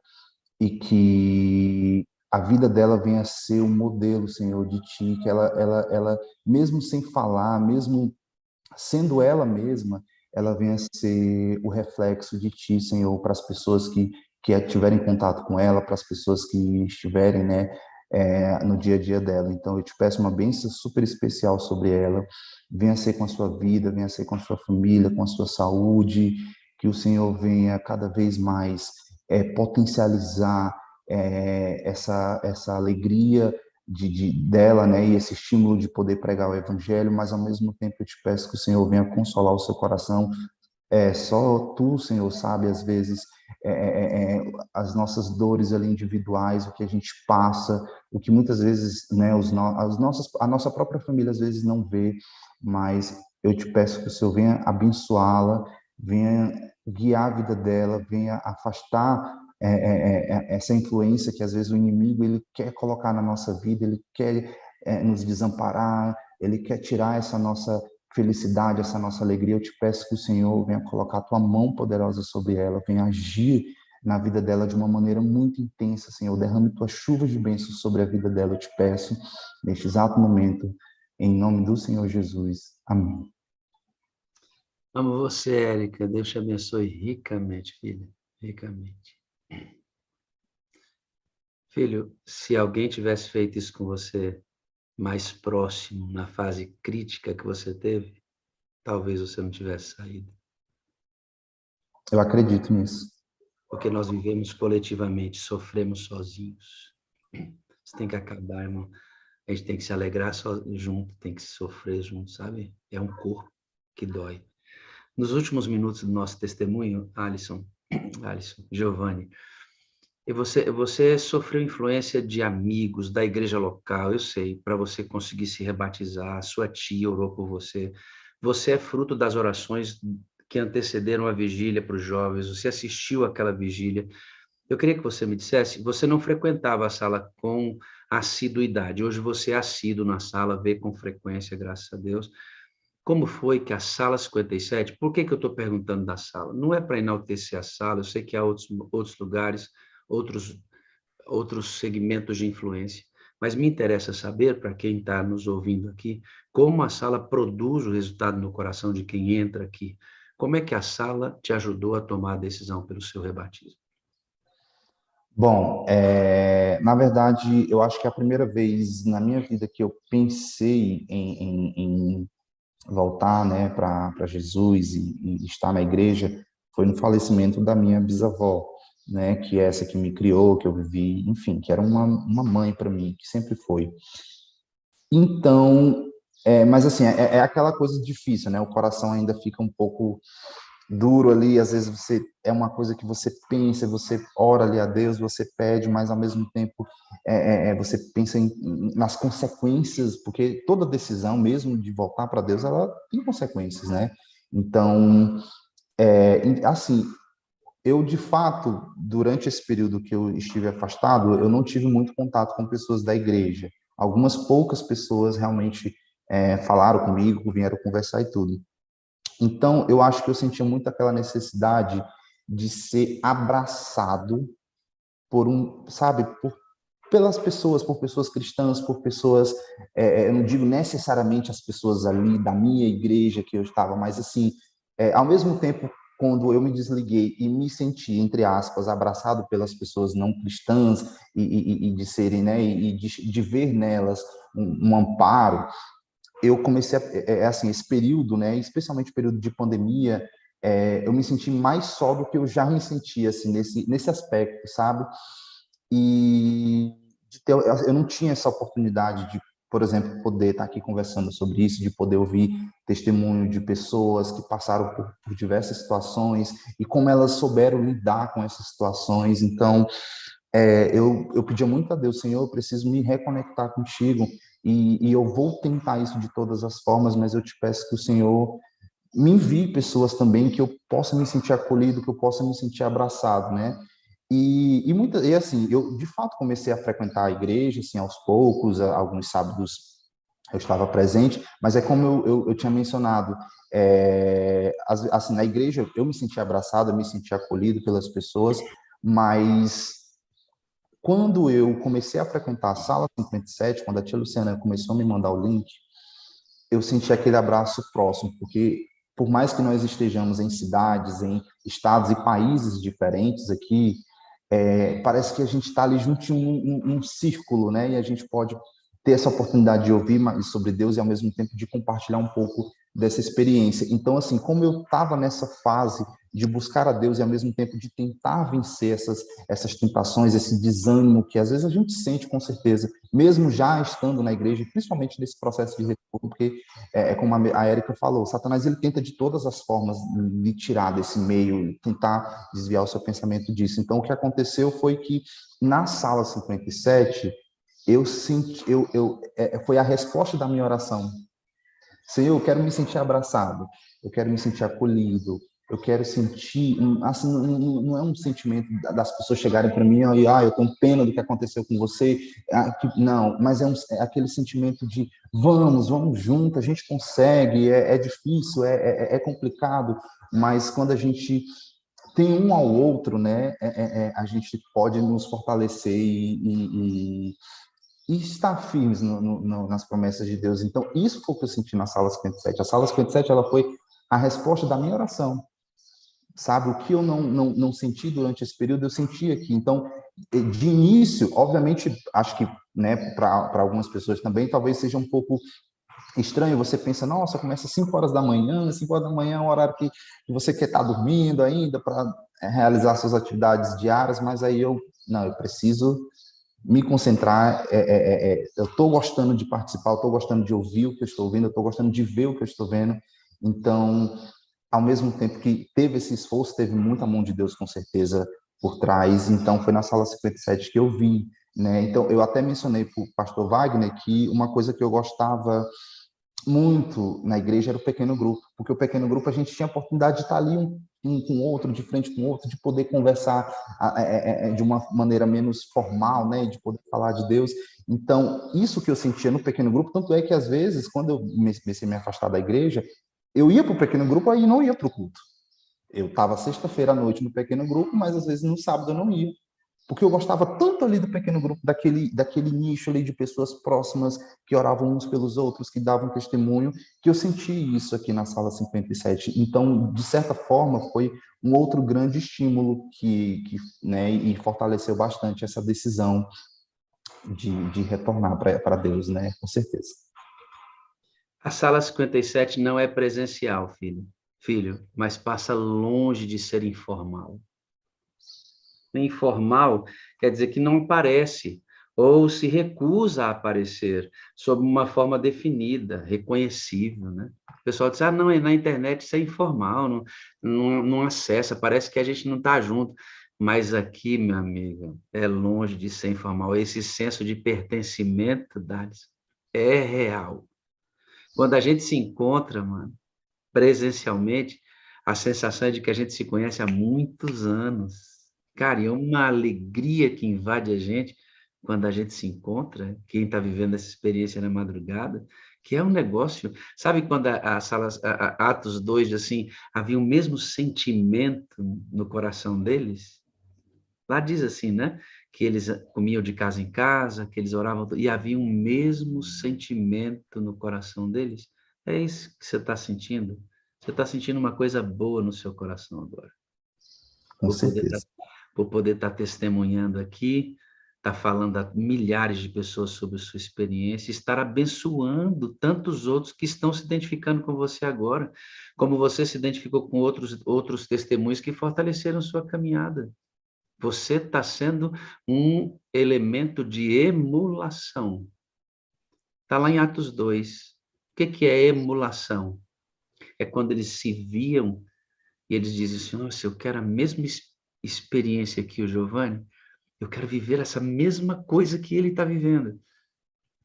e que a vida dela venha a ser um modelo, Senhor, de Ti, que ela, mesmo sem falar, mesmo sendo ela mesma, ela venha a ser o reflexo de Ti, Senhor, para as pessoas que tiverem contato com ela, para as pessoas que estiverem, né, no dia a dia dela. Então, eu te peço uma bênção super especial sobre ela. Venha ser com a sua vida, venha ser com a sua família, com a sua saúde, que o Senhor venha cada vez mais potencializar essa alegria dela, né, e esse estímulo de poder pregar o evangelho, mas ao mesmo tempo eu te peço que o Senhor venha consolar o seu coração. Só tu, Senhor, sabe às vezes as nossas dores ali individuais, o que a gente passa, o que muitas vezes, né, a nossa própria família às vezes não vê, mas eu te peço que o Senhor venha abençoá-la, venha guiar a vida dela, venha afastar essa influência que às vezes o inimigo ele quer colocar na nossa vida, ele quer nos desamparar, ele quer tirar essa nossa felicidade, essa nossa alegria. Eu te peço que o Senhor venha colocar a tua mão poderosa sobre ela, venha agir na vida dela de uma maneira muito intensa, Senhor. Derrame tua chuva de bênçãos sobre a vida dela, eu te peço, neste exato momento, em nome do Senhor Jesus. Amém. Amo você, Érica. Deus te abençoe ricamente, filha. Ricamente. Filho, se alguém tivesse feito isso com você mais próximo, na fase crítica que você teve, talvez você não tivesse saído. Eu acredito nisso. Porque nós vivemos coletivamente, sofremos sozinhos. Isso tem que acabar, irmão. A gente tem que se alegrar junto, tem que sofrer junto, sabe? É um corpo que dói. Nos últimos minutos do nosso testemunho, Alisson, Giovanni, e você sofreu influência de amigos da igreja local, eu sei, para você conseguir se rebatizar, sua tia orou por você. Você é fruto das orações que antecederam a vigília para os jovens, você assistiu àquela vigília. Eu queria que você me dissesse, você não frequentava a sala com assiduidade, hoje você é assíduo na sala, vê com frequência, graças a Deus. Como foi que a sala 57, por que eu estou perguntando da sala? Não é para enaltecer a sala, eu sei que há outros lugares, outros segmentos de influência, mas me interessa saber, para quem está nos ouvindo aqui, como a sala produz o resultado no coração de quem entra aqui. Como é que a sala te ajudou a tomar a decisão pelo seu rebatismo? Bom, na verdade, eu acho que a primeira vez na minha vida que eu pensei em voltar, né, para Jesus e estar na igreja foi no falecimento da minha bisavó, né, que é essa que me criou, que eu vivi, enfim, que era uma mãe para mim, que sempre foi. Então, mas assim, é aquela coisa difícil, né, o coração ainda fica um pouco duro ali, às vezes é uma coisa que você pensa, você ora ali a Deus, você pede, mas ao mesmo tempo você pensa nas consequências, porque toda decisão, mesmo de voltar para Deus, ela tem consequências, né? Então, assim, eu de fato, durante esse período que eu estive afastado, eu não tive muito contato com pessoas da igreja. Algumas poucas pessoas realmente falaram comigo, vieram conversar e tudo. Então, eu acho que eu sentia muito aquela necessidade de ser abraçado sabe, pelas pessoas, por pessoas cristãs, por pessoas, eu não digo necessariamente as pessoas ali da minha igreja que eu estava, mas assim, ao mesmo tempo, quando eu me desliguei e me senti, entre aspas, abraçado pelas pessoas não cristãs e de serem, né, e de ver nelas um amparo, eu comecei assim, esse período, né, especialmente o período de pandemia, eu me senti mais só do que eu já me sentia, assim, nesse aspecto, sabe? E eu não tinha essa oportunidade de, por exemplo, poder estar aqui conversando sobre isso, de poder ouvir testemunho de pessoas que passaram por diversas situações e como elas souberam lidar com essas situações. Então, eu pedia muito a Deus, Senhor, eu preciso me reconectar contigo e eu vou tentar isso de todas as formas, mas eu te peço que o Senhor me envie pessoas também que eu possa me sentir acolhido, que eu possa me sentir abraçado, né? E assim, eu de fato comecei a frequentar a igreja, assim, aos poucos, alguns sábados eu estava presente, mas é como eu tinha mencionado, assim, na igreja eu me sentia abraçado, eu me sentia acolhido pelas pessoas, mas quando eu comecei a frequentar a sala 57, quando a tia Luciana começou a me mandar o link, eu senti aquele abraço próximo, porque por mais que nós estejamos em cidades, em estados e países diferentes aqui, parece que a gente está ali junto em um círculo, né? E a gente pode ter essa oportunidade de ouvir mais sobre Deus e ao mesmo tempo de compartilhar um pouco dessa experiência. Então, assim, como eu estava nessa fase de buscar a Deus e ao mesmo tempo de tentar vencer essas tentações, esse desânimo que às vezes a gente sente com certeza, mesmo já estando na igreja, principalmente nesse processo de retorno, porque como a Érica falou, Satanás ele tenta de todas as formas lhe tirar desse meio, tentar desviar o seu pensamento disso. Então, o que aconteceu foi que na sala 57, eu senti, foi a resposta da minha oração. Senhor, eu quero me sentir abraçado, eu quero me sentir acolhido, eu quero sentir, assim, não é um sentimento das pessoas chegarem para mim e, eu tenho pena do que aconteceu com você, não, mas é aquele sentimento de vamos junto, a gente consegue, é difícil, é complicado, mas quando a gente tem um ao outro, né, a gente pode nos fortalecer e estar firmes nas promessas de Deus. Então, isso foi o que eu senti na sala 57. A sala 57, ela foi a resposta da minha oração. Sabe, o que eu não senti durante esse período, eu senti aqui. Então, de início, obviamente, acho que, né, para algumas pessoas também, talvez seja um pouco estranho. Você pensa, nossa, começa às 5 horas da manhã, 5 horas da manhã é um horário que você quer estar dormindo ainda para realizar suas atividades diárias, mas aí eu preciso me concentrar, eu estou gostando de participar, eu estou gostando de ouvir o que eu estou ouvindo, eu estou gostando de ver o que eu estou vendo. Então, ao mesmo tempo que teve esse esforço, teve muita mão de Deus, com certeza, por trás. Então, foi na sala 57 que eu vi, né? Então, eu até mencionei para o pastor Wagner que uma coisa que eu gostava muito na igreja era o pequeno grupo, porque o pequeno grupo a gente tinha a oportunidade de estar ali um com o outro, de frente com o outro, de poder conversar de uma maneira menos formal, né, de poder falar de Deus. Então, isso que eu sentia no pequeno grupo, tanto é que às vezes, quando eu comecei a me afastar da igreja, eu ia para o pequeno grupo aí não ia para o culto. Eu estava sexta-feira à noite no pequeno grupo, mas às vezes no sábado eu não ia. Porque eu gostava tanto ali do pequeno grupo, daquele nicho ali de pessoas próximas que oravam uns pelos outros, que davam testemunho, que eu senti isso aqui na sala 57. Então, de certa forma, foi um outro grande estímulo né, e fortaleceu bastante essa decisão de retornar para Deus, né? Com certeza. A sala 57 não é presencial, filho, mas passa longe de ser informal. Informal quer dizer que não aparece ou se recusa a aparecer sob uma forma definida, reconhecível, né? O pessoal diz, não, na internet isso é informal, não acessa, parece que a gente não está junto. Mas aqui, meu amigo, é longe de ser informal. Esse senso de pertencimento, Dades, é real. Quando a gente se encontra, mano, presencialmente, a sensação é de que a gente se conhece há muitos anos. Cara, e é uma alegria que invade a gente quando a gente se encontra, quem está vivendo essa experiência na madrugada, que é um negócio... Sabe quando Atos 2, assim, havia o mesmo sentimento no coração deles? Lá diz assim, né? Que eles comiam de casa em casa, que eles oravam, e havia o mesmo sentimento no coração deles. É isso que você está sentindo? Você está sentindo uma coisa boa no seu coração agora. Com certeza. Por poder estar testemunhando aqui, estar falando a milhares de pessoas sobre a sua experiência, estar abençoando tantos outros que estão se identificando com você agora, como você se identificou com outros testemunhos que fortaleceram sua caminhada. Você está sendo um elemento de emulação. Está lá em Atos 2. O que é emulação? É quando eles se viam e eles dizem assim, nossa, eu quero a mesma experiência que o Giovanni, eu quero viver essa mesma coisa que ele está vivendo.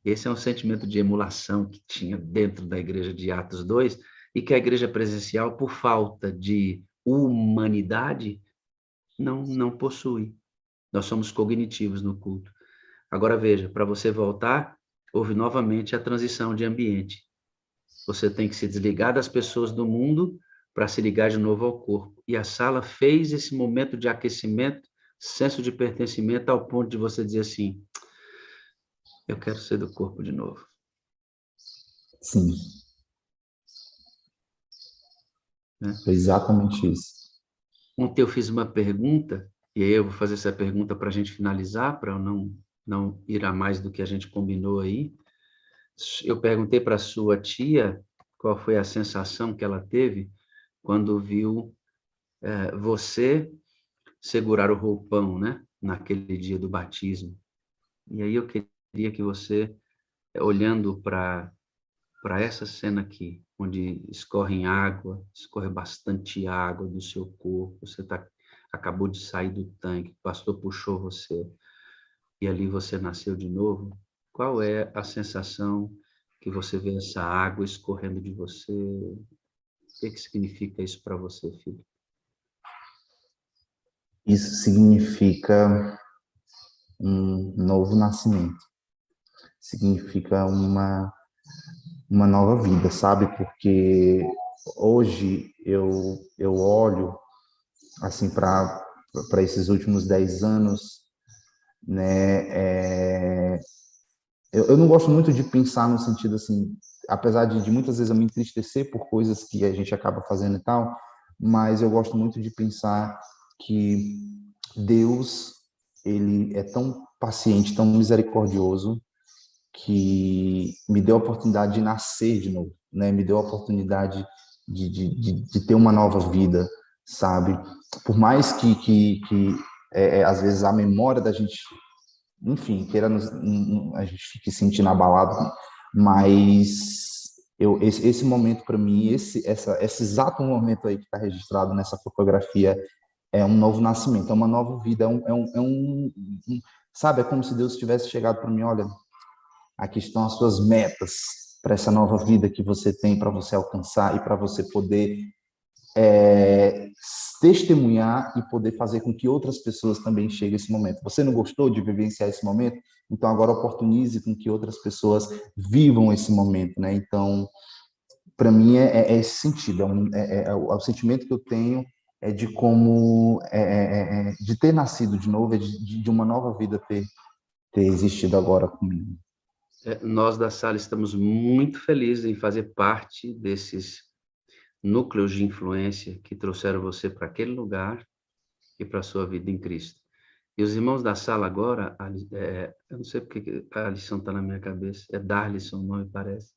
Esse é um sentimento de emulação que tinha dentro da igreja de Atos 2 e que a igreja presencial, por falta de humanidade, não possui. Nós somos cognitivos no culto. Agora veja, para você voltar, houve novamente a transição de ambiente. Você tem que se desligar das pessoas do mundo para se ligar de novo ao corpo. E a sala fez esse momento de aquecimento senso de pertencimento ao ponto de você dizer assim, eu quero ser do corpo de novo. Sim. Né? Foi exatamente isso. Ontem eu fiz uma pergunta, e aí eu vou fazer essa pergunta para a gente finalizar, para eu não ir a mais do que a gente combinou aí. Eu perguntei para a sua tia qual foi a sensação que ela teve quando viu você segurar o roupão, né, naquele dia do batismo. E aí eu queria que você, olhando para essa cena aqui, onde escorre bastante água do seu corpo, você acabou de sair do tanque, o pastor puxou você, e ali você nasceu de novo, qual é a sensação que você vê essa água escorrendo de você? O que significa isso para você, filho? Isso significa um novo nascimento. Significa uma nova vida, sabe? Porque hoje eu olho assim para esses últimos 10 anos, né? Eu não gosto muito de pensar no sentido assim, apesar de muitas vezes eu me entristecer por coisas que a gente acaba fazendo e tal, mas eu gosto muito de pensar que Deus, ele é tão paciente, tão misericordioso, que me deu a oportunidade de nascer de novo, né? Me deu a oportunidade de ter uma nova vida, sabe? Por mais que às vezes a memória da gente, enfim, a gente fique sentindo abalado, mas esse momento para mim, esse exato momento aí que está registrado nessa fotografia é um novo nascimento, é uma nova vida, sabe? É como se Deus tivesse chegado para mim, olha, aqui estão as suas metas para essa nova vida que você tem, para você alcançar e para você poder testemunhar e poder fazer com que outras pessoas também cheguem a esse momento. Você não gostou de vivenciar esse momento? Então agora oportunize com que outras pessoas vivam esse momento, né? Então, para mim é esse sentido, o sentimento que eu tenho é de como de ter nascido de novo, de uma nova vida ter existido agora comigo. Nós da sala estamos muito felizes em fazer parte desses núcleos de influência que trouxeram você para aquele lugar e para a sua vida em Cristo. E os irmãos da sala agora, eu não sei porque a lição está na minha cabeça, é Darlison, o nome parece.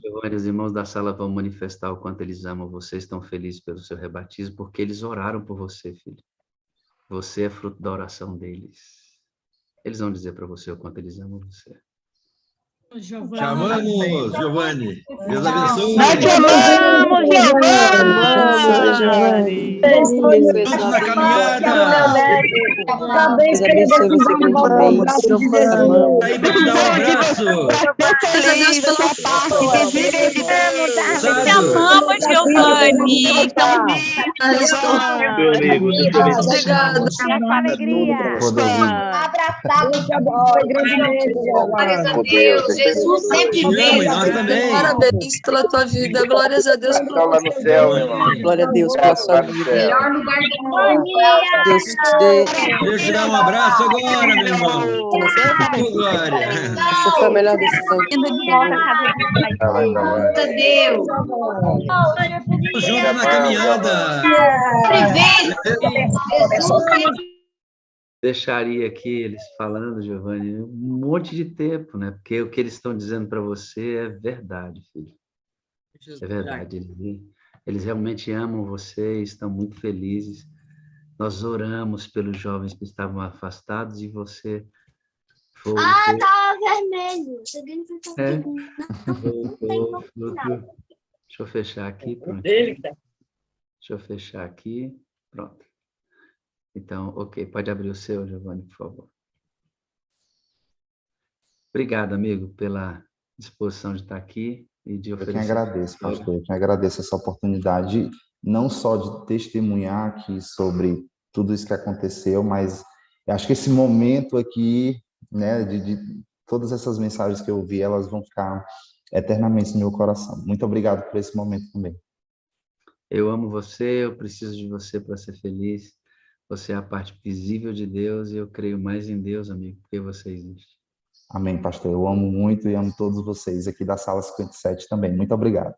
Giovanni, os irmãos da sala vão manifestar o quanto eles amam você, estão felizes pelo seu rebatismo, porque eles oraram por você, filho. Você é fruto da oração deles. Eles vão dizer para você o quanto eles amam você. Chamamos, Giovanni. Deus abençoe. Nós chamamos, Giovanni. Todos na caminhada. Parabéns, querida. Tá aí para te dar um abraço. Feliz pela parte. Sado. Chamamos, Giovanni. Obrigada. Alegria. Abraçado, Glórias a Deus. Jesus sempre Te amo, e vem. nós também. Parabéns pela tua vida. Glórias a Deus pela Lá no céu, irmão. Glória a Deus pela sua vida. melhor lugar do mundo. Deus te dê. Deixa eu te dar um abraço agora, meu irmão. Ô, glória. Essa foi a melhor decisão. Glórias a Deus. Tamo junto na caminhada. Deixaria aqui eles falando, Giovanni, um monte de tempo, né? Porque o que eles estão dizendo para você é verdade, filho. É verdade. Eles realmente amam você, estão muito felizes. Nós oramos pelos jovens que estavam afastados e você foi. Tava vermelho. Deixa eu fechar aqui. Pronto. Deixa eu fechar aqui. Pronto. Então, ok, pode abrir o seu, Giovanni, por favor. Obrigado, amigo, pela disposição de estar aqui e de oferecer. Eu que agradeço, pastor, eu que agradeço essa oportunidade, não só de testemunhar aqui sobre tudo isso que aconteceu, mas eu acho que esse momento aqui, né, de todas essas mensagens que eu ouvi, elas vão ficar eternamente no meu coração. Muito obrigado por esse momento também. Eu amo você, eu preciso de você para ser feliz. Você é a parte visível de Deus e eu creio mais em Deus, amigo, porque você existe. Amém, pastor. Eu amo muito e amo todos vocês aqui da Sala 57 também. Muito obrigado.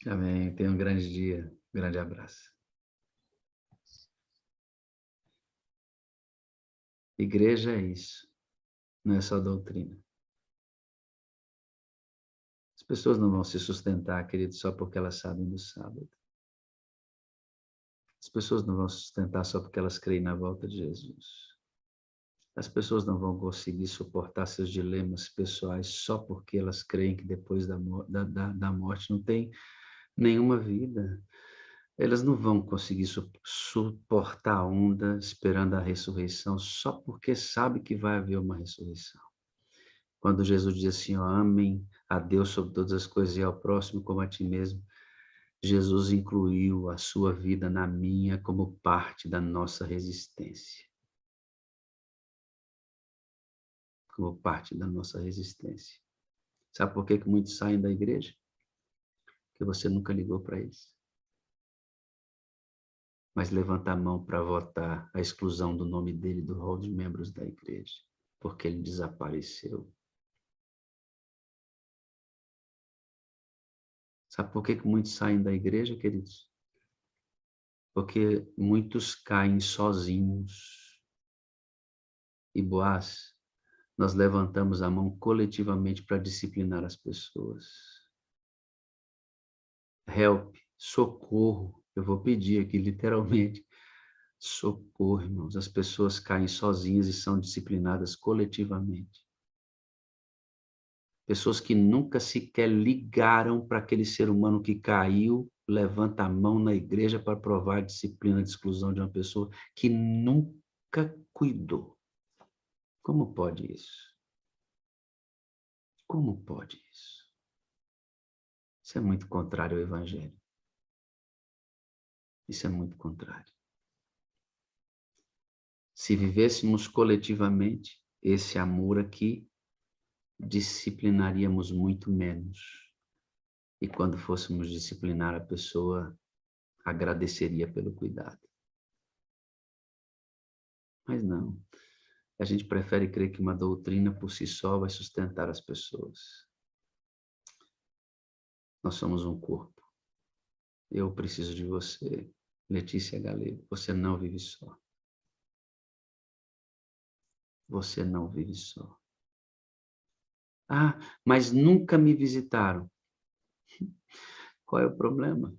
Amém. Tenha um grande dia. Um grande abraço. Igreja é isso. Não é só doutrina. As pessoas não vão se sustentar, querido, só porque elas sabem do sábado. As pessoas não vão se sustentar só porque elas creem na volta de Jesus. As pessoas não vão conseguir suportar seus dilemas pessoais só porque elas creem que depois da morte não tem nenhuma vida. Elas não vão conseguir suportar a onda esperando a ressurreição só porque sabe que vai haver uma ressurreição. Quando Jesus diz assim, ó, amem a Deus sobre todas as coisas e ao próximo como a ti mesmo, Jesus incluiu a sua vida na minha como parte da nossa resistência. Como parte da nossa resistência. Sabe por que muitos saem da igreja? Porque você nunca ligou para eles. Mas levanta a mão para votar a exclusão do nome dele do rol de membros da igreja, porque ele desapareceu. Sabe por que muitos saem da igreja, queridos? Porque muitos caem sozinhos. E Boaz, nós levantamos a mão coletivamente para disciplinar as pessoas. Help, socorro, eu vou pedir aqui literalmente, socorro, irmãos. As pessoas caem sozinhas e são disciplinadas coletivamente. Pessoas que nunca sequer ligaram para aquele ser humano que caiu, levanta a mão na igreja para provar a disciplina de exclusão de uma pessoa que nunca cuidou. Como pode isso? Como pode isso? Isso é muito contrário ao Evangelho. Isso é muito contrário. Se vivêssemos coletivamente esse amor aqui, disciplinaríamos muito menos. E quando fôssemos disciplinar a pessoa, agradeceria pelo cuidado. Mas não. A gente prefere crer que uma doutrina por si só vai sustentar as pessoas. Nós somos um corpo. Eu preciso de você, Letícia Galego. Você não vive só. Você não vive só. Ah, mas nunca me visitaram. Qual é o problema?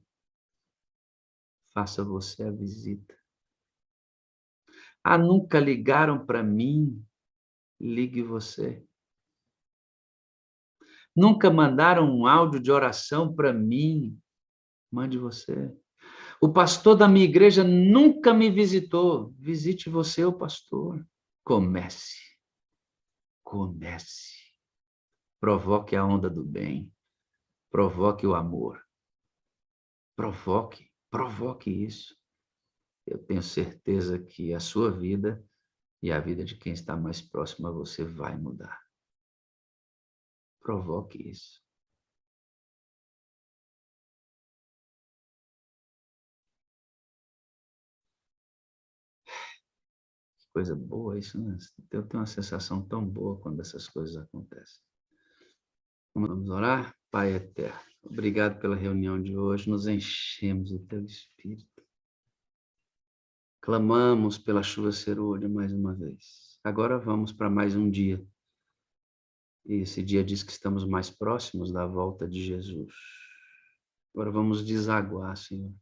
Faça você a visita. Ah, nunca ligaram para mim. Ligue você. Nunca mandaram um áudio de oração para mim. Mande você. O pastor da minha igreja nunca me visitou. Visite você, o pastor. Comece. Comece. Provoque a onda do bem. Provoque o amor. Provoque isso. Eu tenho certeza que a sua vida e a vida de quem está mais próximo a você vai mudar. Provoque isso. Que coisa boa isso, né? Eu tenho uma sensação tão boa quando essas coisas acontecem. Vamos orar? Pai eterno, obrigado pela reunião de hoje. Nos enchemos do teu Espírito. Clamamos pela chuva cerúlea mais uma vez. Agora vamos para mais um dia. E esse dia diz que estamos mais próximos da volta de Jesus. Agora vamos desaguar, Senhor.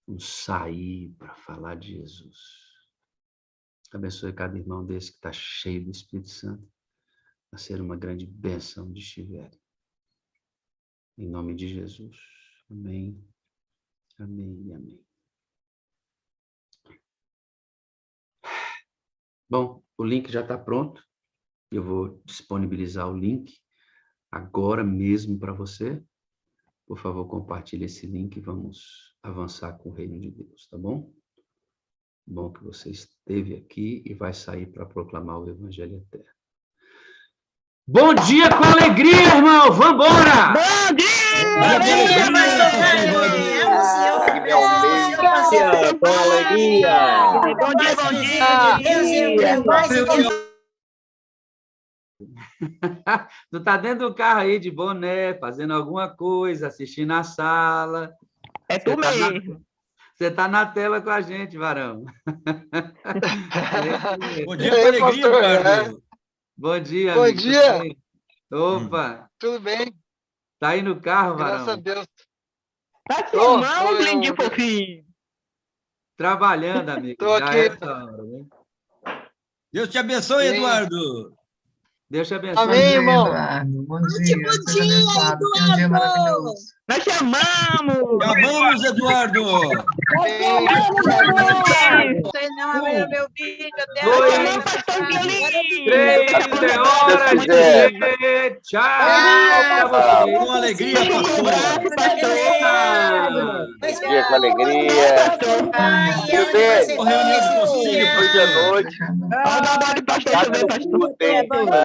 Vamos sair para falar de Jesus. Abençoe cada irmão desse que está cheio do Espírito Santo, a ser uma grande bênção onde estiver. Em nome de Jesus. Amém. Amém e amém. Bom, o link já está pronto. Eu vou disponibilizar o link agora mesmo para você. Por favor, compartilhe esse link e vamos avançar com o reino de Deus, tá bom? Bom que você esteve aqui e vai sair para proclamar o Evangelho eterno. Bom dia com alegria, irmão! Vambora! Bom dia! Bom dia, pastor Com alegria. Bom dia. Tu tá dentro do carro aí de boné, fazendo alguma coisa, assistindo a sala. É tu mesmo. Você tá na tela com a gente, varão. Bom dia com alegria, Ricardo. Bom dia, Bom amigo. dia. Opa, Tudo bem? tá aí no carro, varão? Graças a Deus. Tá Tô, filmando, tô, lindinho eu- fofinho. Trabalhando, amigo. Tô Já aqui. é essa hora, né? Deus te abençoe, Sim. Eduardo. Deus te abençoe. Amém, irmão. Bom dia, seja abençoado. Tenha um dia maravilhoso. Nós chamamos. Te amamos, Eduardo. Vocês não abriram meu vídeo até Dois, agora. Pastor Violino. 3, é hora de dizer tchau pra você. Com alegria, pastor. Bom dia com alegria. Tudo bem? Reunião de conselho, Hoje à noite. Olha o pastor Cada também, pastor. um tem